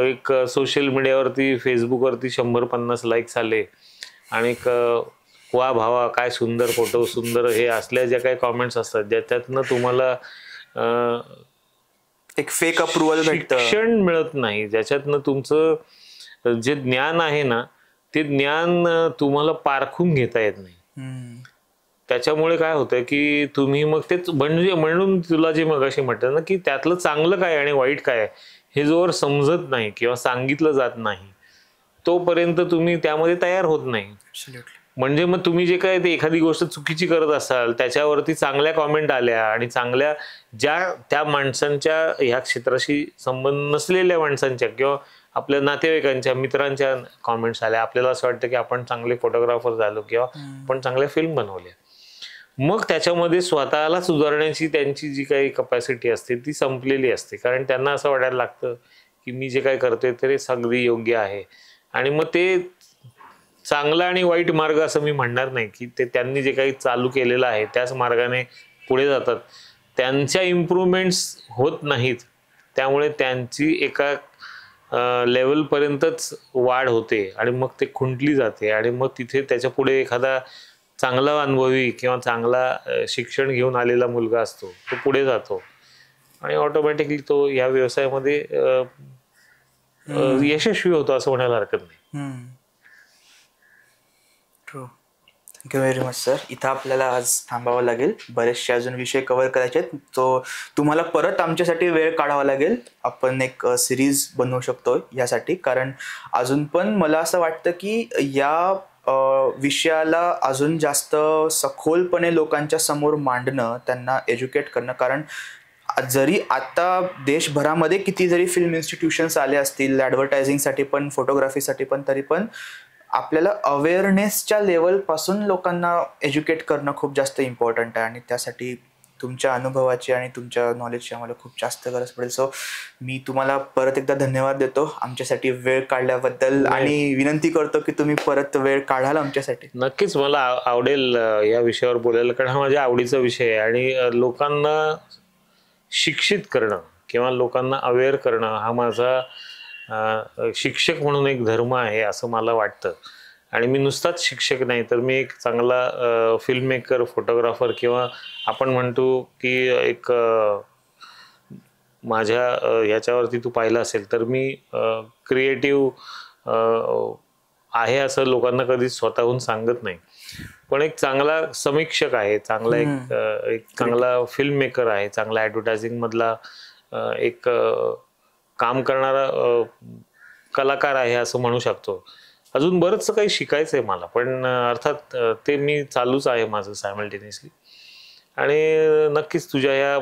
एक सोशल मीडियावरती फेसबुकवरती 100-50 लाईक्स आले आणि वा भावा काय सुंदर फोटो, सुंदर हे असल्या ज्या काही कॉमेंट्स असतात ज्याच्यातनं तुम्हाला एक फेक अप्रुव्हल भेटतं, शिक्षण मिळत नाही, ज्याच्यातनं तुमचं जे ज्ञान आहे ना ते ज्ञान तुम्हाला पारखून घेता येत नाही. त्याच्यामुळे काय होतं की तुम्ही मग तेच म्हणजे म्हणून तुला जे मगाशी म्हटलं ना की त्यातलं चांगलं काय आणि वाईट काय हे जोवर समजत नाही किंवा सांगितलं जात नाही तोपर्यंत तुम्ही त्यामध्ये तयार होत नाही. म्हणजे मग तुम्ही जे काय ते एखादी गोष्ट चुकीची करत असाल त्याच्यावरती चांगल्या कॉमेंट आल्या आणि चांगल्या ज्या त्या माणसांच्या ह्या क्षेत्राशी संबंध नसलेल्या माणसांच्या किंवा आपल्या नातेवाईकांच्या मित्रांच्या कॉमेंट्स आल्या, आपल्याला असं वाटतं की आपण चांगले फोटोग्राफर झालो किंवा आपण चांगल्या फिल्म बनवल्या. मग त्याच्यामध्ये स्वतःला सुधारण्याची त्यांची जी काही कपॅसिटी असते ती संपलेली असते. कारण त्यांना असं वाटायला लागतं की मी जे काही करतोय ते अगदी योग्य आहे. आणि मग ते चांगला आणि वाईट मार्ग असं मी म्हणणार नाही, की ते त्यांनी जे काही चालू केलेलं आहे त्याच मार्गाने पुढे जातात. त्यांच्या इम्प्रूव्हमेंट्स होत नाहीत, त्यामुळे त्यांची एका लेवलपर्यंतच वाढ होते आणि मग ते खुंटली जाते. आणि मग तिथे त्याच्या पुढे एखादा चांगला अनुभवी किंवा चांगला शिक्षण घेऊन आलेला मुलगा असतो, तो पुढे जातो आणि ऑटोमॅटिकली तो या व्यवसायामध्ये यशस्वी होतो असं म्हणायला हरकत नाही. True. Thank you very much sir. इथं आपल्याला आज थांबावं लागेल, बरेचसे अजून विषय कव्हर करायचे आहेत. तो तुम्हाला परत आमच्यासाठी वेळ काढावा लागेल. आपण एक सिरीज बनवू शकतो यासाठी, कारण अजून पण मला असं वाटतं की या विषयाला अजून जास्त सखोलपणे लोकांच्या समोर मांडणं, त्यांना एज्युकेट करणं. कारण जरी आता देशभरामध्ये किती जरी फिल्म इन्स्टिट्यूशन्स आले असतील ॲडव्हर्टायझिंगसाठी पण, फोटोग्राफीसाठी पण, तरी पण आपल्याला अवेअरनेसच्या लेवलपासून लोकांना एज्युकेट करणं खूप जास्त इम्पॉर्टंट आहे. आणि त्यासाठी तुमच्या अनुभवाची आणि तुमच्या नॉलेजची आम्हाला खूप जास्त गरज पडेल. सो मी तुम्हाला परत एकदा धन्यवाद देतो आमच्यासाठी वेळ काढल्याबद्दल, आणि विनंती करतो की तुम्ही परत वेळ काढाल आमच्यासाठी. नक्कीच मला आवडेल या विषयावर बोलायला, कारण हा माझ्या आवडीचा विषय आहे. आणि लोकांना शिक्षित करणं किंवा लोकांना अवेअर करणं हा माझा शिक्षक म्हणून एक धर्म आहे असं मला वाटतं. आणि मी नुसताच शिक्षक नाही, तर मी एक चांगला फिल्म मेकर, फोटोग्राफर, किंवा आपण म्हणतो की एक माझ्या ह्याच्यावरती तू पाहिलं असेल तर मी क्रिएटिव्ह आहे असं लोकांना कधीच स्वतःहून सांगत नाही. पण एक चांगला समीक्षक आहे, चांगला एक चांगला फिल्म मेकर आहे, चांगला ॲडव्हर्टायझिंग मधला एक काम करणारा कलाकार आहे असं म्हणू शकतो. अजून बरंचसं काही शिकायचं आहे मला, पण अर्थात ते मी चालूच आहे माझं सायमल्टेनियसली. आणि नक्कीच तुझ्या या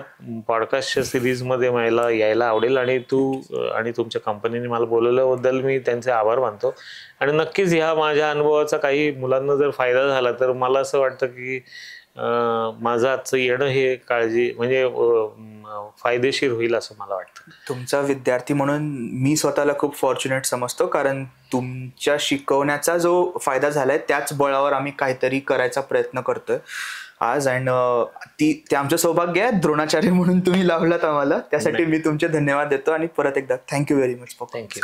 पॉडकास्टच्या सिरीजमध्ये मला यायला आवडेल. आणि तू आणि तुमच्या कंपनीने मला बोलवल्याबद्दल मी त्यांचे आभार मानतो. आणि नक्कीच ह्या माझ्या अनुभवाचा काही मुलांना जर फायदा झाला तर मला असं वाटतं की माझं आजचं येणं हे काळजी म्हणजे फायदेशीर होईल असं मला वाटतं. तुमचा विद्यार्थी म्हणून मी स्वतःला खूप फॉर्च्युनेट समजतो, कारण तुमच्या शिकवण्याचा जो फायदा झालाय त्याच बळावर आम्ही काहीतरी करायचा प्रयत्न करतोय आज. अँड ते आमचं सौभाग्य आहे, द्रोणाचार्य म्हणून तुम्ही लावलात आम्हाला, त्यासाठी मी तुमचे धन्यवाद देतो. आणि परत एकदा थँक्यू व्हेरी मच. थँक्यू.